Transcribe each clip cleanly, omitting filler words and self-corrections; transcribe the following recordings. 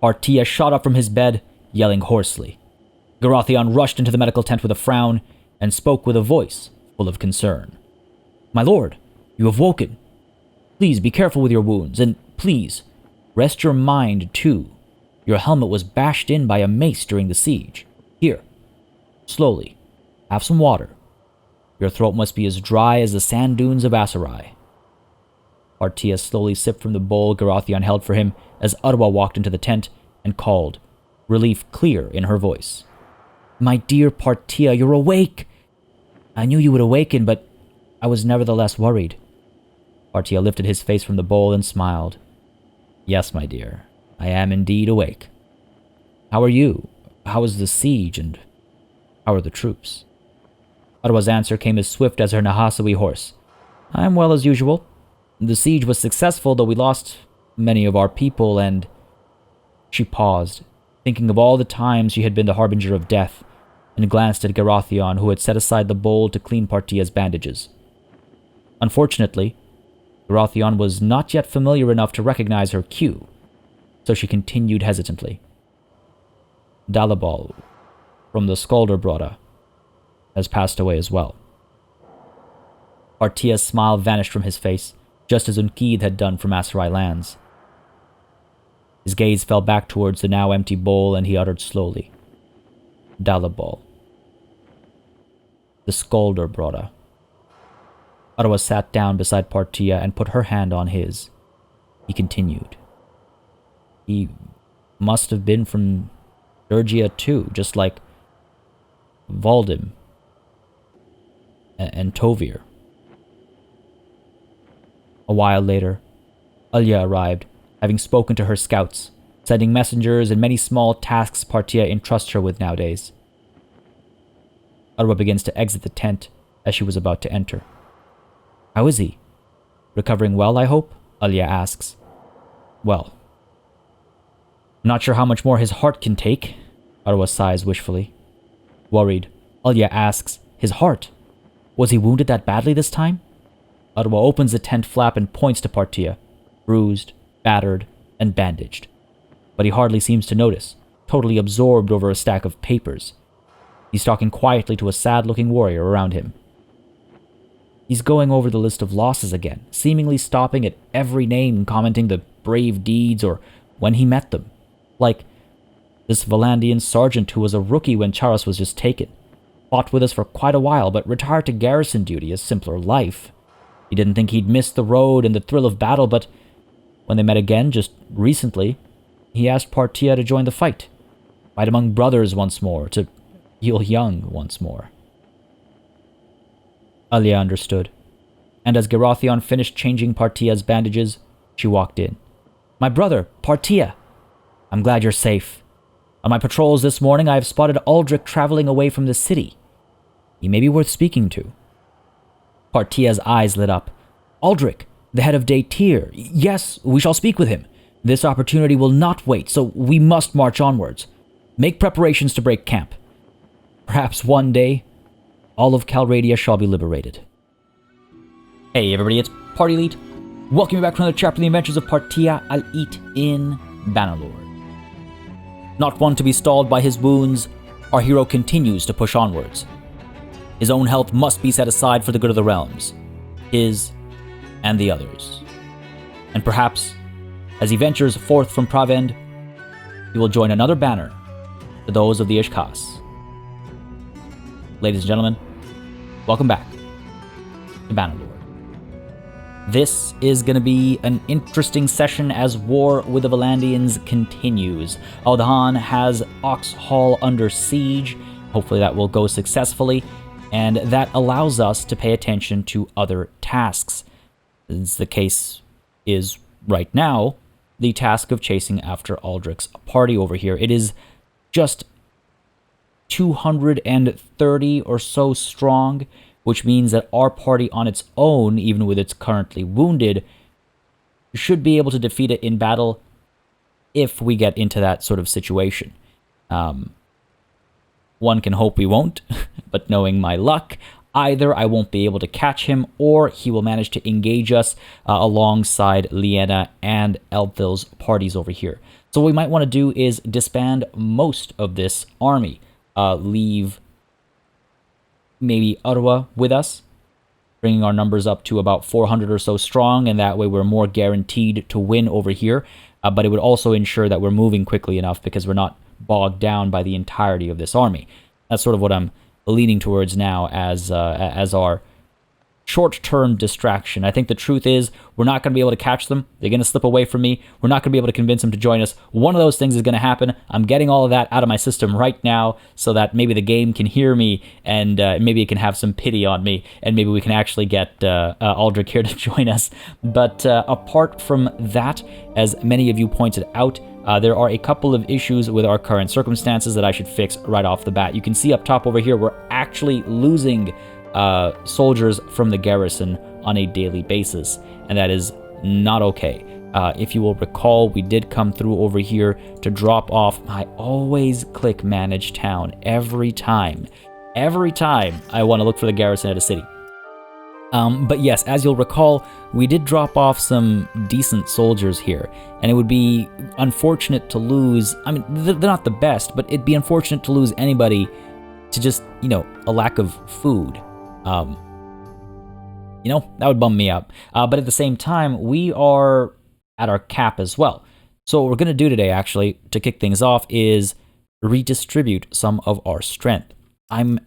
Partia shot up from his bed, yelling hoarsely. Garothion rushed into the medical tent with a frown and spoke with a voice full of concern. "My lord, you have woken. Please be careful with your wounds, and please, rest your mind too. Your helmet was bashed in by a mace during the siege. Here, slowly, have some water. Your throat must be as dry as the sand dunes of Aserai." Partia slowly sipped from the bowl Garothion held for him as Ottawa walked into the tent and called, relief clear in her voice. "My dear Partia, you're awake! I knew you would awaken, but I was nevertheless worried." Partia lifted his face from the bowl and smiled. "Yes, my dear, I am indeed awake. How are you? How is the siege, and how are the troops?" Ottawa's answer came as swift as her Nahasawi horse. "I am well as usual. The siege was successful, though we lost many of our people, and..." She paused, thinking of all the times she had been the harbinger of death, and glanced at Garothion, who had set aside the bowl to clean Partia's bandages. Unfortunately, Garothion was not yet familiar enough to recognize her cue, so she continued hesitantly. "Dalibal, from the Skalderbroda, has passed away as well." Partia's smile vanished from his face, just as Unkid had done from Aserai lands. His gaze fell back towards the now empty bowl, and he uttered slowly, "Dalibal. The Skalderbroda." Ottawa sat down beside Partia and put her hand on his. He continued. "He must have been from Dergia too, just like Valdim and Tovir." A while later, Ulya arrived, having spoken to her scouts, sending messengers and many small tasks Partia entrusts her with nowadays. Ottawa begins to exit the tent as she was about to enter. "How is he? Recovering well, I hope?" Ulya asks. "Well, I'm not sure how much more his heart can take," Ottawa sighs wishfully. Worried, Ulya asks, "His heart? Was he wounded that badly this time?" Ottawa opens the tent flap and points to Partia, bruised, battered, and bandaged. But he hardly seems to notice, totally absorbed over a stack of papers. He's talking quietly to a sad-looking warrior around him. He's going over the list of losses again, seemingly stopping at every name, commenting the brave deeds or when he met them. Like this Valandian sergeant who was a rookie when Charas was just taken. Fought with us for quite a while, but retired to garrison duty, a simpler life. He didn't think he'd miss the road and the thrill of battle, but when they met again just recently, he asked Partia to join the fight. Fight among brothers once more, to heal young once more. Ulya understood, and as Garothion finished changing Partia's bandages, she walked in. "My brother, Partia! I'm glad you're safe. On my patrols this morning, I have spotted Aldrich traveling away from the city. He may be worth speaking to." Partia's eyes lit up. "Aldrich, the head of Daytir. Yes, we shall speak with him. This opportunity will not wait, so we must march onwards. Make preparations to break camp. Perhaps one day, all of Calradia shall be liberated." Hey everybody, it's Party Elite. Welcome you back to another chapter in the adventures of Partia al-Eat in Bannerlord. Not one to be stalled by his wounds, our hero continues to push onwards. His own health must be set aside for the good of the realms, his and the others. And perhaps, as he ventures forth from Pravend, he will join another banner to those of the Ishkas. Ladies and gentlemen, welcome back to Bannerlord. This is going to be an interesting session as war with the Valandians continues. Aldahan has Oxhall under siege. Hopefully that will go successfully, and that allows us to pay attention to other tasks. As the case is right now, the task of chasing after Aldrich's party over here. It is just 230 or so strong, which means that our party on its own, even with its currently wounded, should be able to defeat it in battle if we get into that sort of situation. One can hope we won't, but knowing my luck, either I won't be able to catch him, or he will manage to engage us alongside Liena and Elthil's parties over here. So what we might want to do is disband most of this army. Leave maybe Ottawa with us, bringing our numbers up to about 400 or so strong, and that way we're more guaranteed to win over here. But it would also ensure that we're moving quickly enough because we're not bogged down by the entirety of this army. That's sort of what I'm leaning towards now as our short-term distraction. I think the truth is we're not going to be able to catch them. They're going to slip away from me. We're not going to be able to convince them to join us. One of those things is going to happen. I'm getting all of that out of my system right now so that maybe the game can hear me and maybe it can have some pity on me and maybe we can actually get Aldrich here to join us. But apart from that, as many of you pointed out, there are a couple of issues with our current circumstances that I should fix right off the bat. You can see up top over here, we're actually losing soldiers from the garrison on a daily basis, and that is not okay. If you will recall, we did come through over here to drop off. I always click manage town every time I want to look for the garrison at a city. But yes, as you'll recall, we did drop off some decent soldiers here, and it would be unfortunate to lose. I mean, they're not the best, but it'd be unfortunate to lose anybody to just, a lack of food. That would bum me out. But at the same time, we are at our cap as well. So what we're going to do today, actually, to kick things off, is redistribute some of our strength. I'm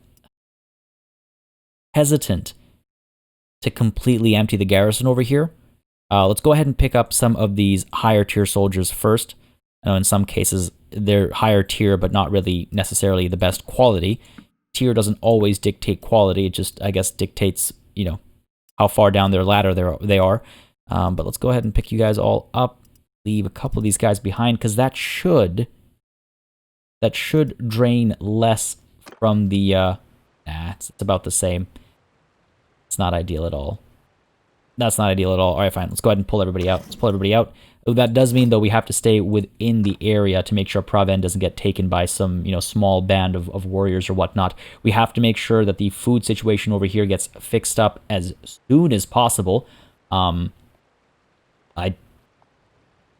hesitant to completely empty the garrison over here. Let's go ahead and pick up some of these higher tier soldiers first. I know in some cases they're higher tier, but not really necessarily the best quality. Tier doesn't always dictate quality. It just, I guess, dictates, how far down their ladder they are. But let's go ahead and pick you guys all up. Leave a couple of these guys behind, because that should drain less from the... it's about the same. It's not ideal at all. That's not ideal at all. All right, fine. Let's go ahead and pull everybody out. Let's pull everybody out. That does mean, though, we have to stay within the area to make sure Proven doesn't get taken by some, small band of warriors or whatnot. We have to make sure that the food situation over here gets fixed up as soon as possible. I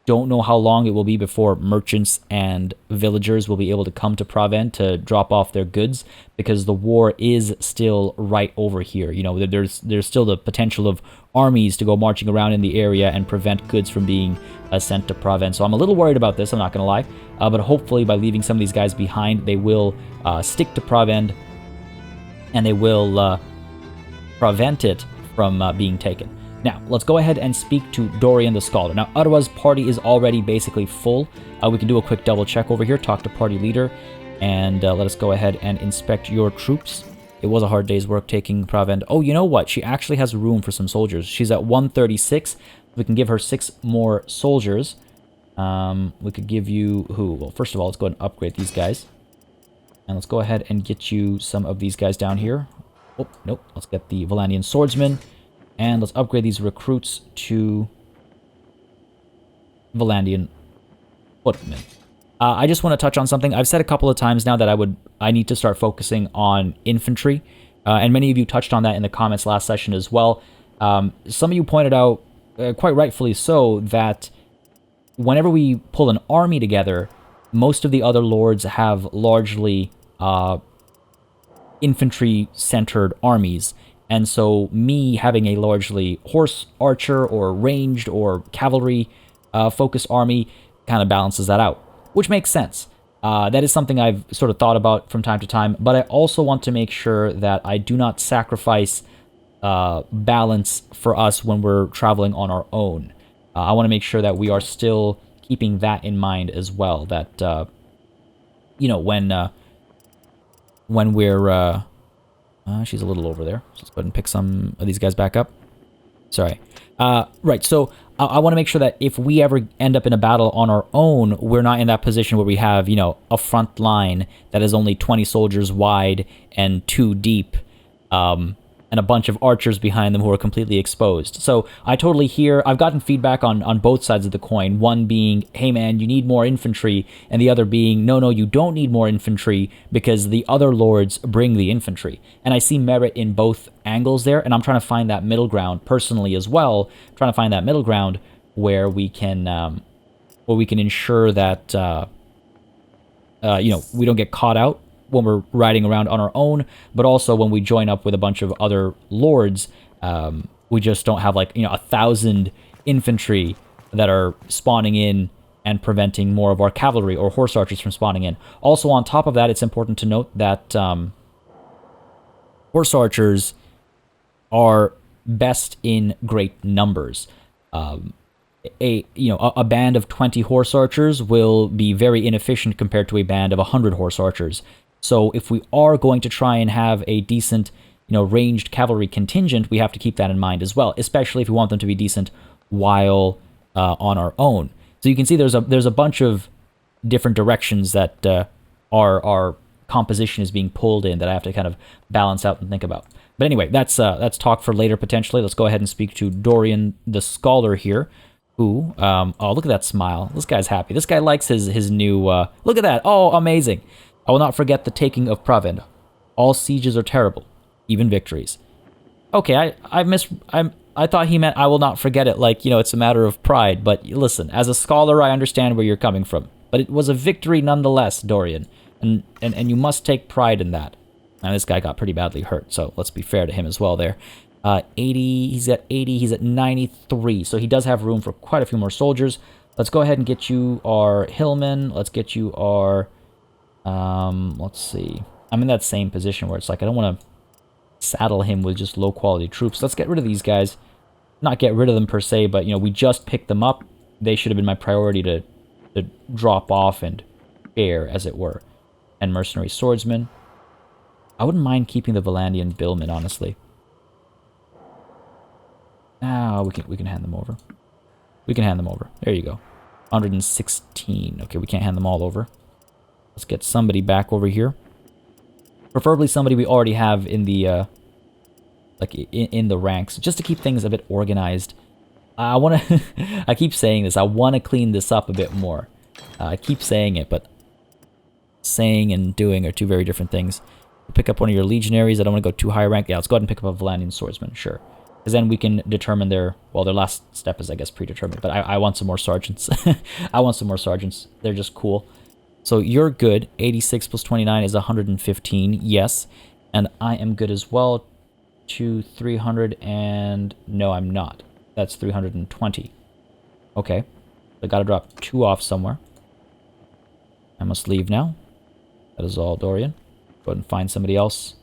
don't know how long it will be before merchants and villagers will be able to come to Proven to drop off their goods, because the war is still right over here. There's still the potential of armies to go marching around in the area and prevent goods from being sent to Proven. So I'm a little worried about this, I'm not going to lie. But hopefully by leaving some of these guys behind, they will stick to Proven and they will prevent it from being taken. Now, let's go ahead and speak to Dorian the Scholar. Now, Ottawa's party is already basically full. We can do a quick double check over here, talk to party leader, and let us go ahead and inspect your troops. It was a hard day's work taking Proven. Oh, you know what? She actually has room for some soldiers. She's at 136. We can give her 6 more soldiers. We could give you who? Well, first of all, let's go ahead and upgrade these guys. And let's go ahead and get you some of these guys down here. Oh, nope. Let's get the Valandian Swordsman. And let's upgrade these recruits to Valandian Footmen. I just want to touch on something. I've said a couple of times now that I need to start focusing on infantry. And many of you touched on that in the comments last session as well. Some of you pointed out, quite rightfully so, that whenever we pull an army together, most of the other lords have largely infantry-centered armies. And so me having a largely horse archer or ranged or cavalry focused army kind of balances that out, which makes sense. That is something I've sort of thought about from time to time, but I also want to make sure that I do not sacrifice balance for us when we're traveling on our own. I want to make sure that we are still keeping that in mind as well, that, when we're... she's a little over there. So let's go ahead and pick some of these guys back up. Sorry. Right, so I want to make sure that if we ever end up in a battle on our own, we're not in that position where we have, a front line that is only 20 soldiers wide and 2 deep, and a bunch of archers behind them who are completely exposed. So I totally hear, I've gotten feedback on both sides of the coin. One being, hey man, you need more infantry, and the other being, no, you don't need more infantry because the other lords bring the infantry. And I see merit in both angles there, and I'm trying to find that middle ground personally as well, trying to find that middle ground where we can where we can ensure that, you know, we don't get caught out when we're riding around on our own, but also when we join up with a bunch of other lords, we just don't have, like, you know, 1,000 infantry that are spawning in and preventing more of our cavalry or horse archers from spawning in. Also, on top of that, it's important to note that horse archers are best in great numbers. A band of 20 horse archers will be very inefficient compared to a band of 100 horse archers. So if we are going to try and have a decent, you know, ranged cavalry contingent, we have to keep that in mind as well, especially if we want them to be decent while on our own. So you can see there's a bunch of different directions that our composition is being pulled in that I have to kind of balance out and think about. But anyway, that's talk for later potentially. Let's go ahead and speak to Dorian the Scholar here, who, oh, look at that smile. This guy's happy. This guy likes his new, look at that. Oh, amazing. I will not forget the taking of Pravend. All sieges are terrible, even victories. Okay, I thought he meant I will not forget it, like, you know, it's a matter of pride. But listen, as a scholar, I understand where you're coming from. But it was a victory nonetheless, Dorian. And you must take pride in that. Now, this guy got pretty badly hurt, so let's be fair to him as well there. 80, he's at 80, he's at 93. So he does have room for quite a few more soldiers. Let's go ahead and get you our hillmen. Let's get you our... let's see. I'm in that same position where it's like I don't want to saddle him with just low-quality troops. Let's get rid of these guys. Not get rid of them per se, but, you know, we just picked them up. They should have been my priority to drop off and share, as it were. And mercenary swordsmen. I wouldn't mind keeping the Valandian billmen, honestly. Now we can hand them over. We can hand them over. There you go. 116. Okay, we can't hand them all over. Let's get somebody back over here. Preferably somebody we already have in the like in the ranks, just to keep things a bit organized. I want to I keep saying this. I want to clean this up a bit more. I keep saying it, but saying and doing are two very different things. Pick up one of your legionaries. I don't want to go too high rank. Yeah, let's go ahead and pick up a Valandian swordsman, sure. Because then we can determine their last step is, I guess, predetermined. But I want some more sergeants. I want some more sergeants. They're just cool. So you're good. 86 plus 29 is 115. Yes. And I am good as well. 300 and... No, I'm not. That's 320. Okay. I gotta drop 2 off somewhere. I must leave now. That is all, Dorian. Go ahead and find somebody else.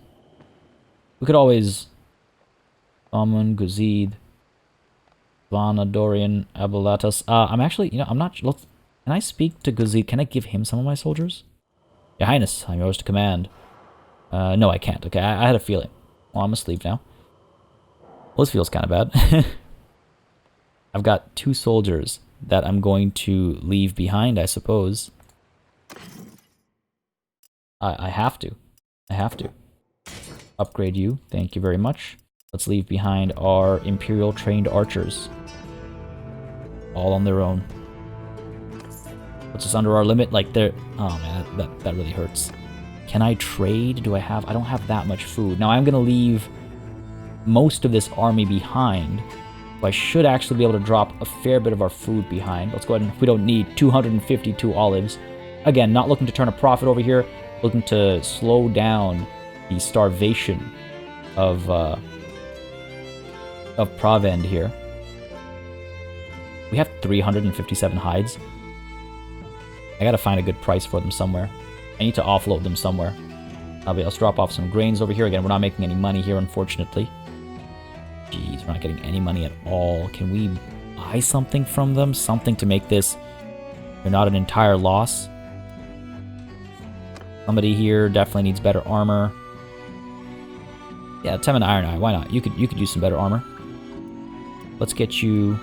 We could always... Amun, Guzid, Vana, Dorian, Abulatas. I'm actually, you know, I'm not... Look, can I speak to Guzid? Can I give him some of my soldiers? Your Highness, I'm yours to command. No, I can't. Okay, I had a feeling. Well, I'm asleep now. Well, this feels kind of bad. I've got 2 soldiers that I'm going to leave behind, I suppose. I have to. I have to. Upgrade you. Thank you very much. Let's leave behind our Imperial trained archers. All on their own. Puts us under our limit. Like, they're... Oh, man, that really hurts. Can I trade? Do I have... I don't have that much food. Now, I'm going to leave most of this army behind. So I should actually be able to drop a fair bit of our food behind. Let's go ahead and... If we don't need 252 olives. Again, not looking to turn a profit over here. Looking to slow down the starvation of Pravend here. We have 357 hides. I gotta find a good price for them somewhere. I need to offload them somewhere. Let's drop off some grains over here. Again, we're not making any money here, unfortunately. Jeez, we're not getting any money at all. Can we buy something from them? Something to make this not an entire loss? Somebody here definitely needs better armor. Yeah, Temin Iron Eye, why not? You could use some better armor. Let's get you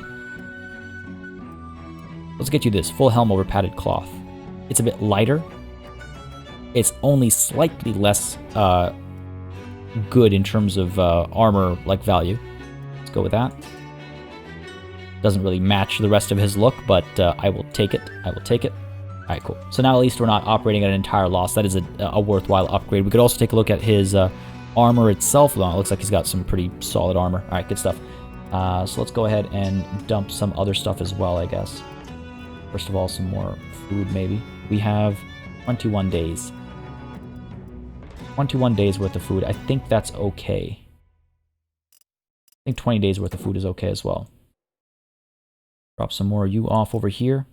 this full helm over padded cloth. It's a bit lighter. It's only slightly less good in terms of armor like value. Let's go with that. Doesn't really match the rest of his look, but I will take it. I will take it. Alright, cool. So now at least we're not operating at an entire loss. That is a worthwhile upgrade. We could also take a look at his armor itself. Well, it looks like he's got some pretty solid armor. Alright, good stuff. So let's go ahead and dump some other stuff as well, I guess. First of all, some more food, maybe. We have 21 days. 21 days worth of food. I think that's okay. I think 20 days worth of food is okay as well. Drop some more you off over here.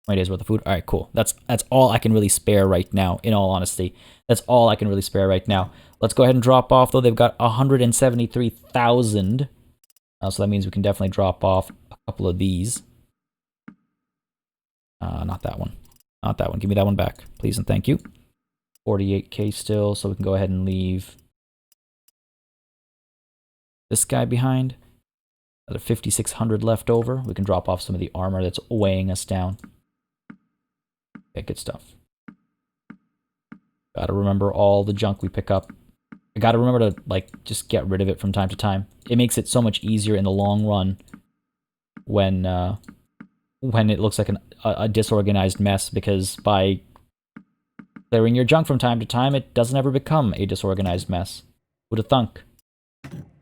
20 days worth of food. All right, cool. That's all I can really spare right now, in all honesty. That's all I can really spare right now. Let's go ahead and drop off, though. They've got 173,000. So that means we can definitely drop off a couple of these. Not that one. Not that one. Give me that one back, please and thank you. 48k still, so we can go ahead and leave this guy behind. Another 5,600 left over. We can drop off some of the armor that's weighing us down. Okay, good stuff. Gotta remember all the junk we pick up. I gotta remember to, like, just get rid of it from time to time. It makes it so much easier in the long run when it looks like a disorganized mess, because by clearing your junk from time to time, it doesn't ever become a disorganized mess. Who'da thunk?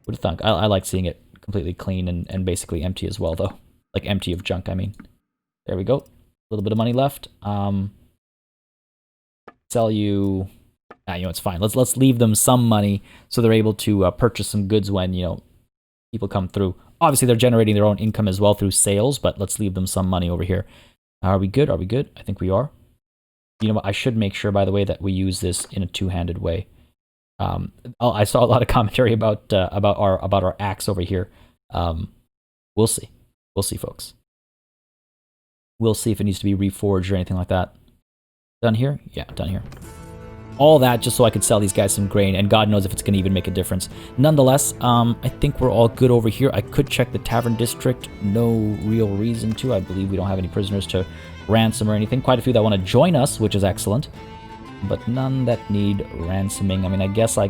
Who'da thunk? I like seeing it completely clean and basically empty as well, though. Like, empty of junk, I mean. There we go. A little bit of money left. Sell you... you know, it's fine. Let's leave them some money so they're able to purchase some goods when, you know, people come through. Obviously, they're generating their own income as well through sales, but let's leave them some money over here. Are we good? Are we good? I think we are. You know what? I should make sure, by the way, that we use this in a two-handed way. I saw a lot of commentary about our axe over here. We'll see. We'll see, folks. We'll see if it needs to be reforged or anything like that. Done here? Yeah, done here. All that just so I could sell these guys some grain, and God knows if it's going to even make a difference. Nonetheless, I think we're all good over here. I could check the Tavern District. No real reason to. I believe we don't have any prisoners to ransom or anything. Quite a few that want to join us, which is excellent. But none that need ransoming. I mean, I guess I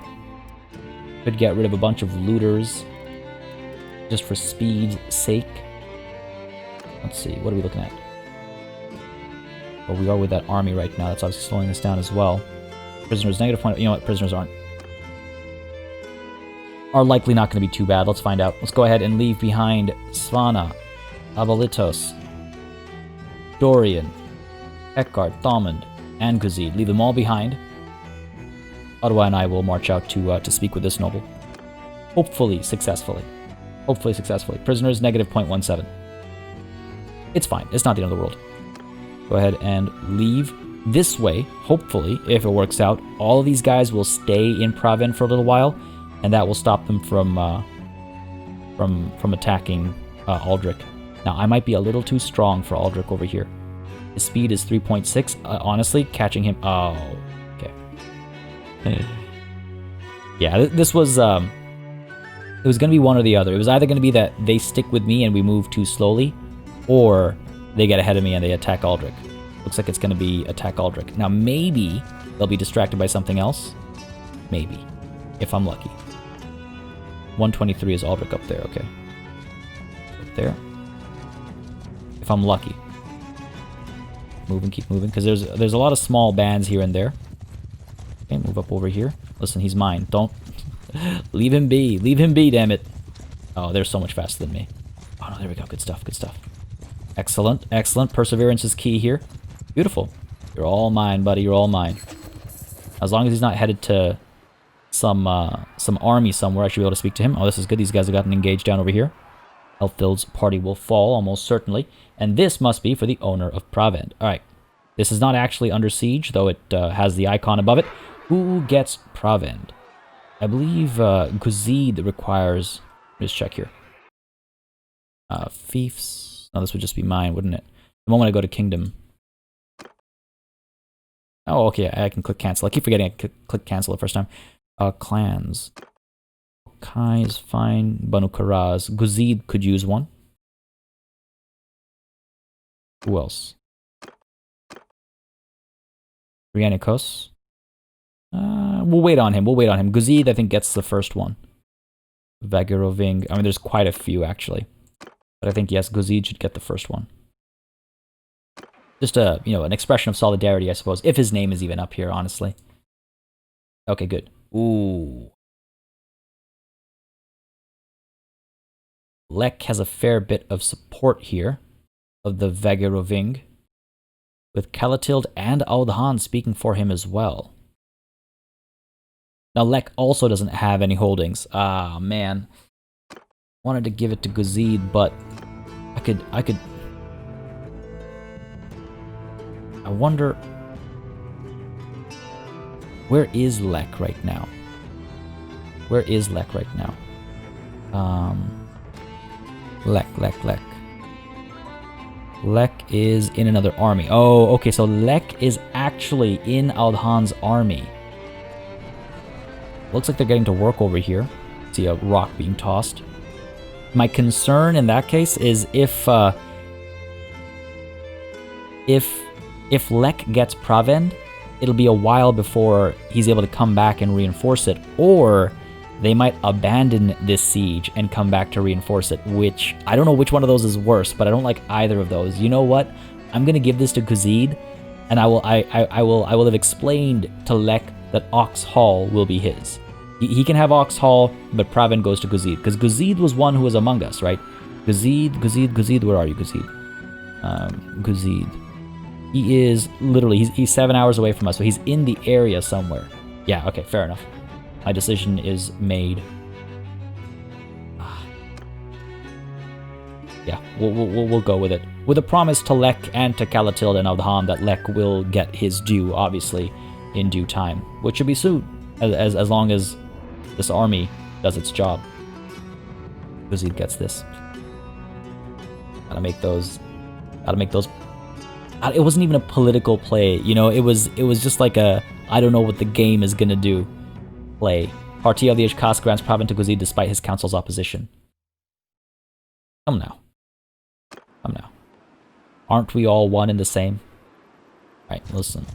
could get rid of a bunch of looters just for speed's sake. Let's see. What are we looking at? Well, we are with that army right now. That's obviously slowing us down as well. Prisoners, negative point. You know what? Prisoners are likely not going to be too bad. Let's find out. Let's go ahead and leave behind Svana, Abalitos, Dorian, Eckhart, Thomond, and Guzid. Leave them all behind. Ottawa and I will march out to speak with this noble. Hopefully successfully. Hopefully successfully. Prisoners, negative 0.17. It's fine. It's not the end of the world. Go ahead and leave. This way, hopefully, if it works out, all of these guys will stay in Pravin for a little while, and that will stop them from attacking Aldrich. Now, I might be a little too strong for Aldrich over here. His speed is 3.6. Honestly, catching him... Oh, okay. Yeah, this was... it was going to be one or the other. It was either going to be that they stick with me and we move too slowly, or they get ahead of me and they attack Aldrich. Looks like it's going to be attack Aldrich. Now, maybe they'll be distracted by something else. Maybe. If I'm lucky. 123 is Aldrich up there, okay. Right there. If I'm lucky. Keep moving, because there's a lot of small bands here and there. Okay, move up over here. Listen, he's mine. Don't... Leave him be. Leave him be, damn it. Oh, they're so much faster than me. Oh, no, there we go. Good stuff, good stuff. Excellent, excellent. Perseverance is key here. Beautiful. You're all mine, buddy. You're all mine. As long as he's not headed to some army somewhere, I should be able to speak to him. Oh, this is good. These guys have gotten engaged down over here. Elfvild's party will fall, almost certainly. And this must be for the owner of Pravend. Alright. This is not actually under siege, though it has the icon above it. Who gets Pravend? I believe Guzid requires... Let's check here. Fiefs. No, this would just be mine, wouldn't it? The moment I go to Kingdom... Oh, okay, I can click cancel. I keep forgetting I click cancel the first time. Clans. Kai is fine. Banu Karaz. Guzid could use one. Who else? Briannikos. We'll wait on him. We'll wait on him. Guzid, I think, gets the first one. Vagiroving. I mean, there's quite a few, actually. But I think, yes, Guzid should get the first one. Just a, an expression of solidarity, I suppose. If his name is even up here, honestly. Okay, good. Ooh. Lek has a fair bit of support here. Of the Vagiroving. with Kalatild and Aldhan speaking for him as well. Now, Lek also doesn't have any holdings. Ah, man. Wanted to give it to Guzid, but I wonder... Where is Lek right now? Where is Lek right now? Lek. Lek is in another army. Oh, okay, so Lek is actually in Aldhan's army. Looks like they're getting to work over here. See a rock being tossed. My concern in that case is if Lek gets Pravend, it'll be a while before he's able to come back and reinforce it, or they might abandon this siege and come back to reinforce it, which I don't know which one of those is worse, but I don't like either of those. You know what? I'm gonna give this to Guzid, and I will have explained to Lek that Ox Hall will be his. He can have Ox Hall, but Pravend goes to Guzid, because Guzid was one who was among us, right? Guzid, where are you, Guzid? Guzid. He is literally, he's 7 hours away from us, so he's in the area somewhere. Yeah, okay, fair enough. My decision is made. Yeah, we'll go with it. With a promise to Lek and to Kalatild and Aldhan that Lek will get his due, obviously, in due time. Which should be soon, as long as this army does its job. Guzid gets this. Gotta make those... It wasn't even a political play, you know, it was just like a, I don't know what the game is gonna do play. Partia of the Ishkas grants Pravend to Guzid despite his council's opposition. Come now. Aren't we all one and the same? Right, listen.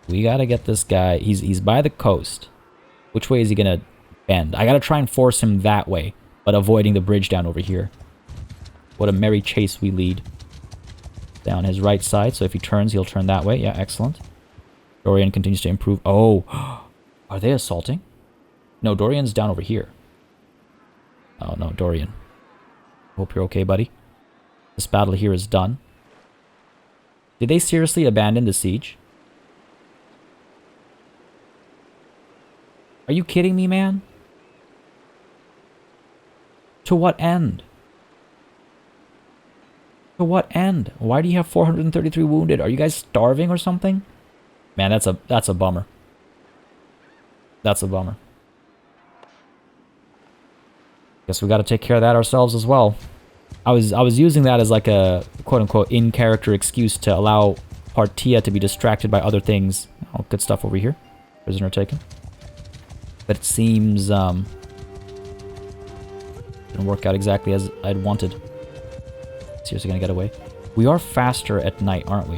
We gotta get this guy, he's by the coast. Which way is he gonna bend? I gotta try and force him that way, but avoiding the bridge down over here. What a merry chase we lead. Down his right side, so if he turns, he'll turn that way. Yeah, excellent. Dorian continues to improve. Oh, are they assaulting? No, Dorian's down over here. Oh no, Dorian. Hope you're okay, buddy. This battle here is done. Did they seriously abandon the siege? Are you kidding me, man? To what end? To what end? Why do you have 433 wounded? Are you guys starving or something? Man, that's a bummer. That's a bummer. Guess we got to take care of that ourselves as well. I was using that as like a quote-unquote in-character excuse to allow Partia to be distracted by other things. Oh, good stuff over here. Prisoner taken. But it seems didn't work out exactly as I'd wanted. Seriously gonna get away? We are faster at night, aren't we?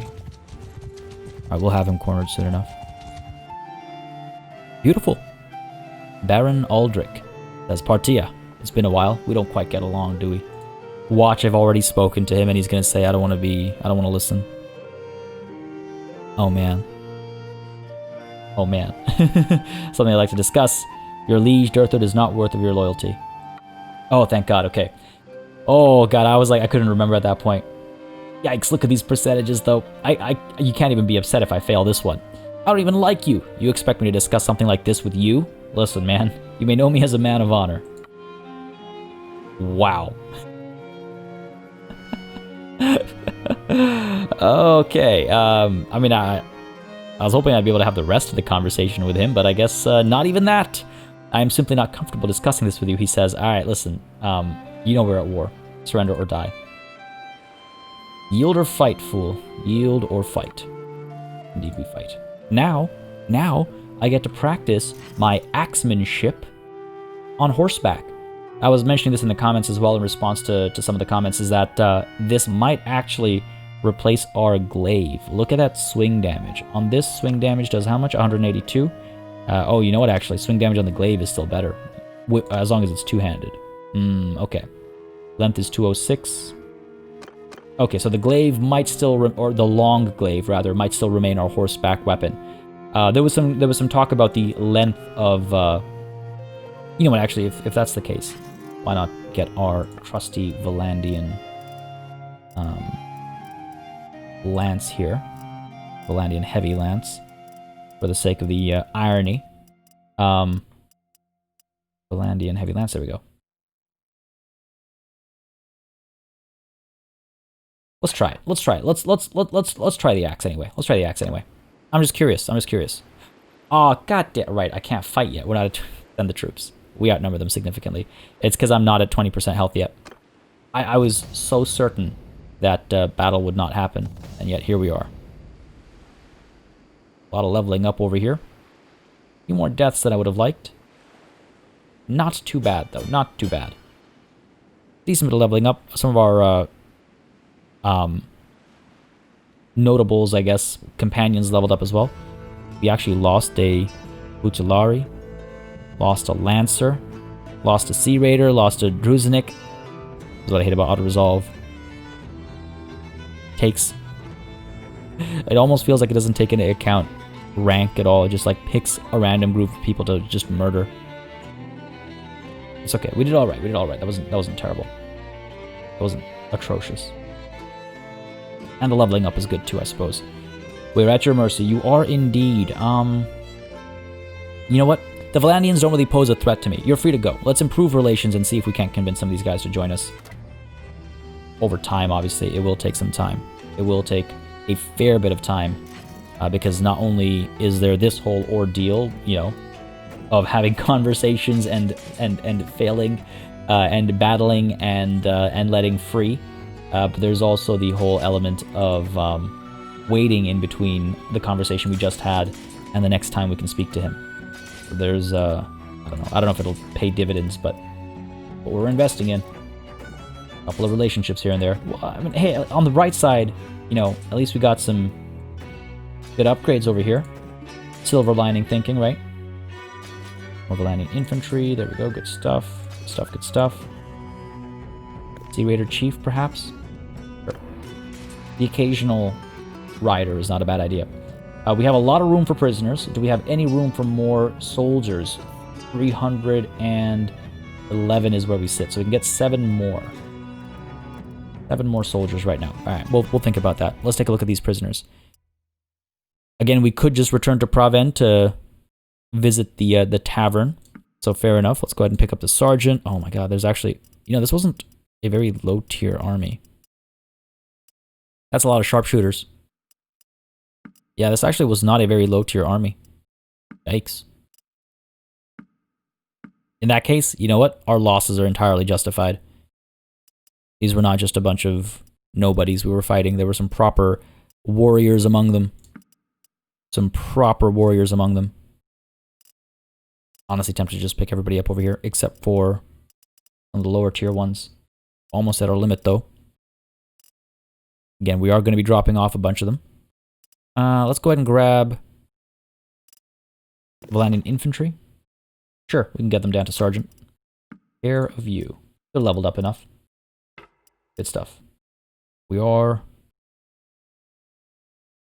Alright, we'll have him cornered soon enough. Beautiful. Baron Aldrich says, Partia, it's been a while. We don't quite get along, do we? Watch, I've already spoken to him and he's gonna say, I don't want to listen. Oh man. Oh man. Something I'd like to discuss. Your liege, Durthard, is not worth of your loyalty. Oh, thank God, okay. Oh god, I was like, I couldn't remember at that point. Yikes, look at these percentages though. You can't even be upset if I fail this one. I don't even like you. You expect me to discuss something like this with you? Listen, man, you may know me as a man of honor. Wow. Okay, I mean, I was hoping I'd be able to have the rest of the conversation with him, but I guess not even that. I am simply not comfortable discussing this with you, he says. Alright, listen, you know we're at war. Surrender or die. Yield or fight, fool. Yield or fight. Indeed we fight. Now, I get to practice my axemanship on horseback. I was mentioning this in the comments as well in response to some of the comments, is that this might actually replace our glaive. Look at that swing damage. On this, swing damage does how much? 182? Oh, you know what, actually? Swing damage on the glaive is still better. As long as it's two-handed. Okay. Length is 206. Okay, so the glaive might still, or the long glaive, rather, might still remain our horseback weapon. There was some talk about the length of... you know what, actually, if that's the case, why not get our trusty Valandian lance here. Valandian heavy lance, for the sake of the irony. Valandian heavy lance. There we go. Let's try it. Let's try it. Let's try the axe anyway. Let's try the axe anyway. I'm just curious. Oh, goddamn. Right, I can't fight yet. We're not at send the troops. We outnumber them significantly. It's because I'm not at 20% health yet. I was so certain that battle would not happen, and yet here we are. A lot of leveling up over here. A few more deaths than I would have liked. Not too bad, though. Not too bad. Decent bit of leveling up. Some of our notables, I guess, companions leveled up as well. We actually lost a Butilari, lost a Lancer, lost a Sea Raider, lost a Druzenik. That's what I hate about auto-resolve. Takes... It almost feels like it doesn't take into account rank at all. It just like picks a random group of people to just murder. It's okay. We did all right. That wasn't terrible. That wasn't atrocious. And the leveling up is good too, I suppose. We're at your mercy. You are indeed. You know what? The Valandians don't really pose a threat to me. You're free to go. Let's improve relations and see if we can't convince some of these guys to join us. Over time, obviously, it will take some time. It will take a fair bit of time, because not only is there this whole ordeal, you know, of having conversations and failing, and battling and letting free, but there's also the whole element of waiting in between the conversation we just had and the next time we can speak to him. So there's I don't know if it'll pay dividends, but what we're investing in. A couple of relationships here and there. Well, I mean, hey, on the right side, you know, at least we got some good upgrades over here. Silver lining thinking, right? More Valandian infantry. There we go. Good stuff. Good stuff. Sea Raider Chief, perhaps? Sure. The occasional rider is not a bad idea. We have a lot of room for prisoners. Do we have any room for more soldiers? 311 is where we sit, so we can get 7 more. 7 more soldiers right now. Alright, we'll think about that. Let's take a look at these prisoners. Again, we could just return to Praven to visit the tavern. So fair enough. Let's go ahead and pick up the sergeant. Oh my god, there's actually... You know, this wasn't a very low-tier army. That's a lot of sharpshooters. Yeah, this actually was not a very low-tier army. Yikes. In that case, you know what? Our losses are entirely justified. These were not just a bunch of nobodies we were fighting. There were some proper warriors among them. Honestly tempted to just pick everybody up over here, except for some of the lower tier ones. Almost at our limit, though. Again, we are going to be dropping off a bunch of them. Let's go ahead and grab Valandian infantry. Sure, we can get them down to sergeant. Care of you. They're leveled up enough. Good stuff. We are...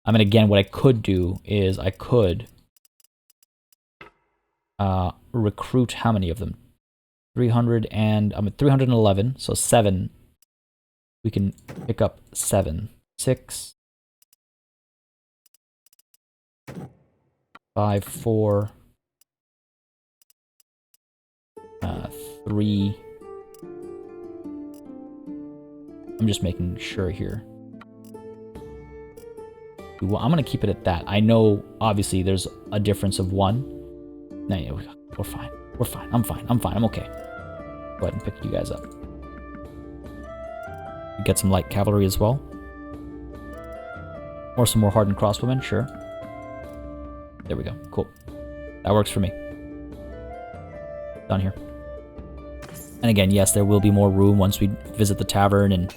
I mean, again, what I could do is I could recruit how many of them? 311, so 7. We can pick up 7. 6. 5, 4. 3. I'm just making sure here. Well, I'm going to keep it at that. I know, obviously, there's a difference of 1. No, yeah, we're fine. We're fine. I'm fine. I'm okay. Go ahead and pick you guys up. Get some light cavalry as well. Or some more hardened crossbowmen, sure. There we go. Cool. That works for me. Done here. And again, yes, there will be more room once we visit the tavern and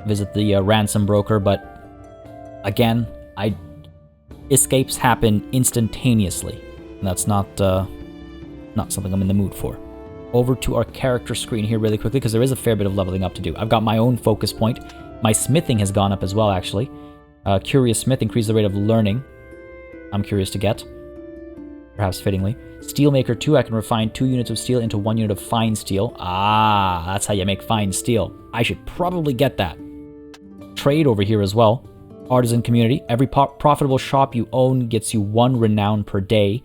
visit the ransom broker, but again, escapes happen instantaneously, and that's not something I'm in the mood for. Over to our character screen here really quickly, because there is a fair bit of leveling up to do. I've got my own focus point. My smithing has gone up as well, actually. Curious Smith, increase the rate of learning. I'm curious to get. Perhaps fittingly. Steelmaker 2, I can refine 2 units of steel into 1 unit of fine steel. Ah, that's how you make fine steel. I should probably get that. Trade over here as well. Artisan community. Every profitable shop you own gets you 1 renown per day.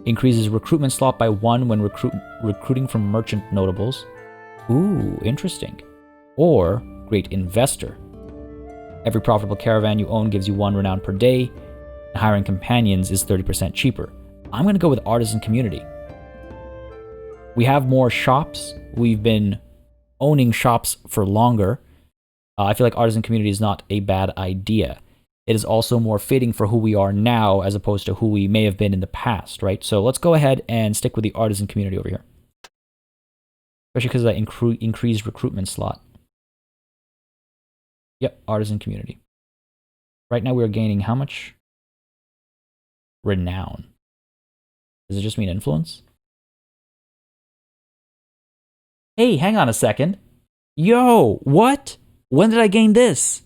Increases recruitment slot by 1 when recruiting from merchant notables. Ooh, interesting. Or great investor. Every profitable caravan you own gives you 1 renown per day. And hiring companions is 30% cheaper. I'm going to go with artisan community. We have more shops. We've been owning shops for longer. I feel like artisan community is not a bad idea. It is also more fitting for who we are now as opposed to who we may have been in the past, right? So let's go ahead and stick with the artisan community over here. Especially because of that increased recruitment slot. Yep, artisan community. Right now we are gaining how much? Renown. Does it just mean influence? Hey, hang on a second. Yo, what? When did I gain this?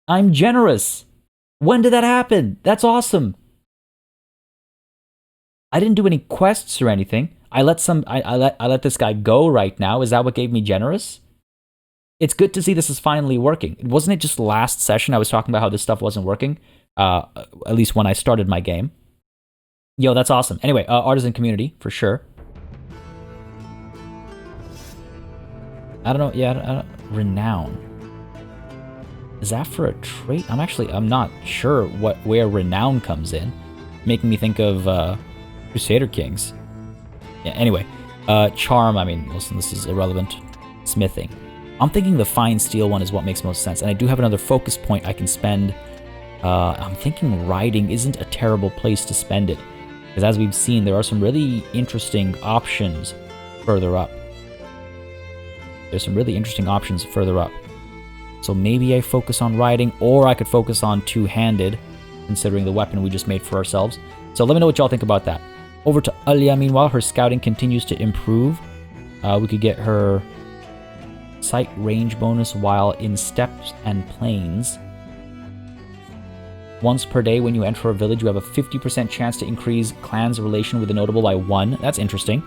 I'm generous. When did that happen? That's awesome. I didn't do any quests or anything. I let this guy go right now. Is that what gave me generous? It's good to see this is finally working. Wasn't it just last session I was talking about how this stuff wasn't working? At least when I started my game. Yo, that's awesome. Anyway, artisan community, for sure. I don't know. Yeah, renown. Is that for a trait? I'm not sure where renown comes in. Making me think of Crusader Kings. Yeah, anyway. Charm, I mean, listen, this is irrelevant. Smithing. I'm thinking the fine steel one is what makes most sense. And I do have another focus point I can spend. I'm thinking riding isn't a terrible place to spend it. Because as we've seen, there are some really interesting options further up. There's some really interesting options further up. So maybe I focus on riding, or I could focus on two-handed, considering the weapon we just made for ourselves. So let me know what y'all think about that. Over to Alia, meanwhile, her scouting continues to improve. We could get her sight range bonus while in steppes and plains. Once per day when you enter a village, you have a 50% chance to increase clan's relation with a notable by 1. That's interesting.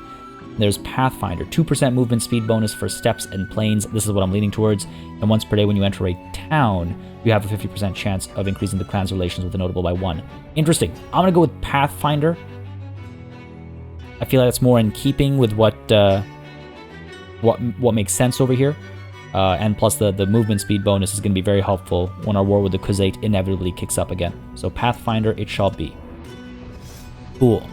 There's Pathfinder, 2% movement speed bonus for steppes and plains. This is what I'm leaning towards. And once per day when you enter a town, you have a 50% chance of increasing the clan's relations with a notable by 1. Interesting. I'm going to go with Pathfinder. I feel like that's more in keeping with what makes sense over here. And plus the movement speed bonus is going to be very helpful when our war with the Khuzait inevitably kicks up again. So Pathfinder it shall be. Cool.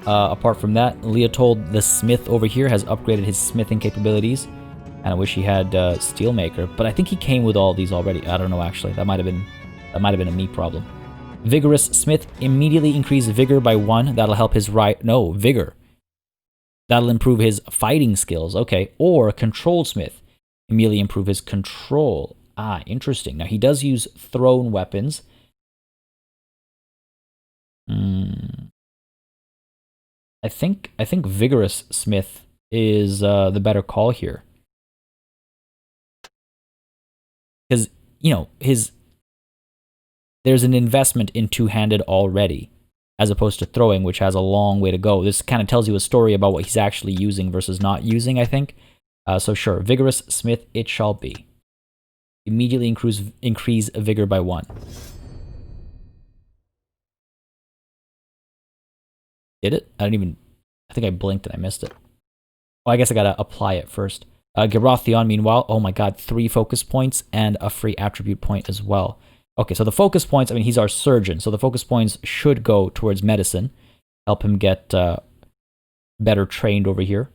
Apart from that, Leotold the Smith over here has upgraded his smithing capabilities. And I wish he had Steelmaker, but I think he came with all these already. I don't know actually. That might have been a me problem. Vigorous Smith immediately increase vigor by 1. That'll help his vigor. That'll improve his fighting skills. Okay. Or Control Smith. Immediately improve his control. Ah, interesting. Now he does use thrown weapons. I think Vigorous Smith is the better call here. Because, there's an investment in two-handed already, as opposed to throwing, which has a long way to go. This kind of tells you a story about what he's actually using versus not using, I think. So sure, Vigorous Smith it shall be. Immediately increase vigor by 1. Did it? I think I blinked and I missed it. Oh, I guess I gotta apply it first. Gerathion, meanwhile, oh my god, 3 focus points and a free attribute point as well. Okay, so the focus points, he's our surgeon, so the focus points should go towards medicine. Help him get better trained over here.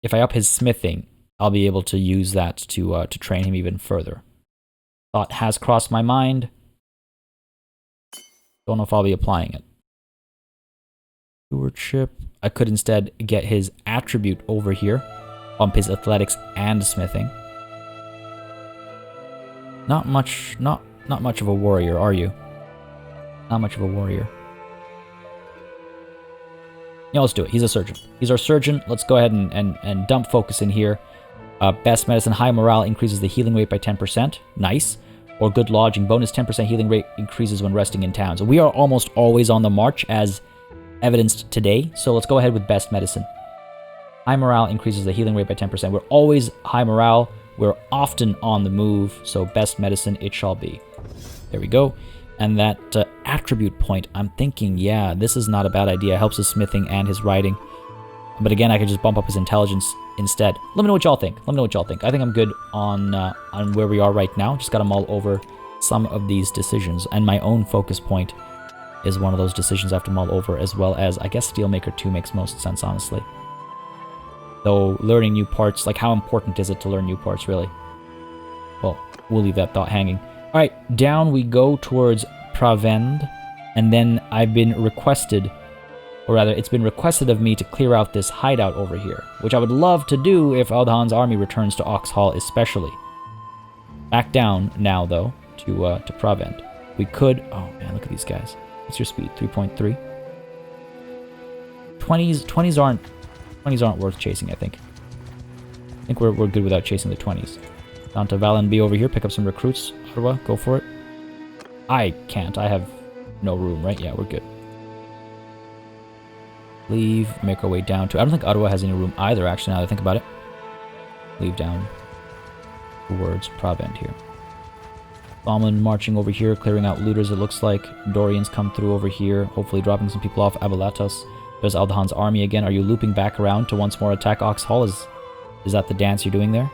If I up his smithing, I'll be able to use that to train him even further. Thought has crossed my mind. Don't know if I'll be applying it. Stewardship. I could instead get his attribute over here. Bump his athletics and smithing. Not much of a warrior, are you? Not much of a warrior. Yeah, let's do it. He's a surgeon. He's our surgeon. Let's go ahead and dump focus in here. Best medicine, high morale increases the healing rate by 10%. Nice. Or good lodging, bonus 10% healing rate increases when resting in town. So we are almost always on the march as evidenced today. So let's go ahead with best medicine. High morale increases the healing rate by 10%. We're always high morale. We're often on the move, so best medicine it shall be. There we go. And that attribute point, I'm thinking, yeah, this is not a bad idea. It helps his smithing and his writing. But again, I could just bump up his intelligence instead. Let me know what y'all think. Let me know what y'all think. I think I'm good on where we are right now. Just got to mull over some of these decisions. And my own focus point is one of those decisions I have to mull over, as well as, I guess, Steelmaker 2 makes most sense, honestly. Though learning new parts, like how important is it to learn new parts, really? Well, we'll leave that thought hanging. Alright, down we go towards Pravend, and then I've been requested, or rather, it's been requested of me to clear out this hideout over here, which I would love to do if Aldahan's army returns to Oxhall especially. Back down now, though, to Pravend. We could... Oh, man, look at these guys. What's your speed? 3.3? 20s aren't worth chasing, I think. I think we're good without chasing the 20s. Down to Valen B over here, pick up some recruits. Ottawa, go for it. I can't. I have no room, right? Yeah, we're good. Leave, make our way down to... I don't think Ottawa has any room either, actually, now that I think about it. Leave down towards Pravend here. Bauman marching over here, clearing out looters, it looks like. Dorian's come through over here, hopefully dropping some people off. Abalatos. There's Aldahan's army again. Are you looping back around to once more attack Oxhall? Is that the dance you're doing there?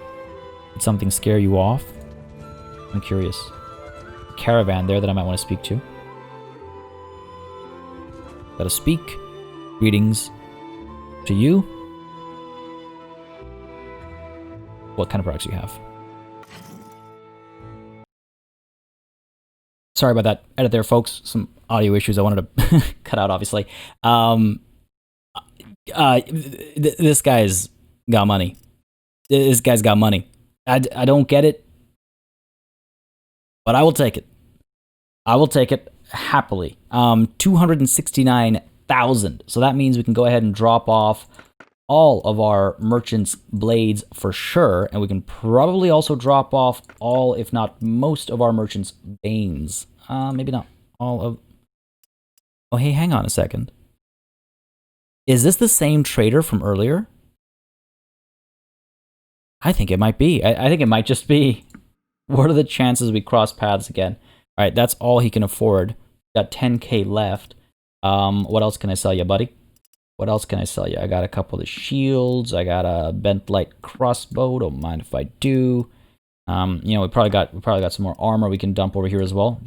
Did something scare you off? I'm curious. Caravan there that I might want to speak to. Gotta speak. Greetings to you. What kind of products do you have? Sorry about that edit there, folks. Some audio issues I wanted to cut out, obviously. This guy's got money. This guy's got money. I don't get it, but I will take it. I will take it happily. 269,000. So that means we can go ahead and drop off all of our merchants' blades for sure, and we can probably also drop off all, if not most, of our merchants' banes. Maybe not all of... Oh, hey, hang on a second. Is this the same trader from earlier? I think it might be. I think it might just be. What are the chances we cross paths again? All right, that's all he can afford. Got 10k left. What else can I sell you, buddy? What else can I sell you? I got a couple of shields. I got a bent light crossbow. Don't mind if I do. You know, we probably got some more armor we can dump over here as well.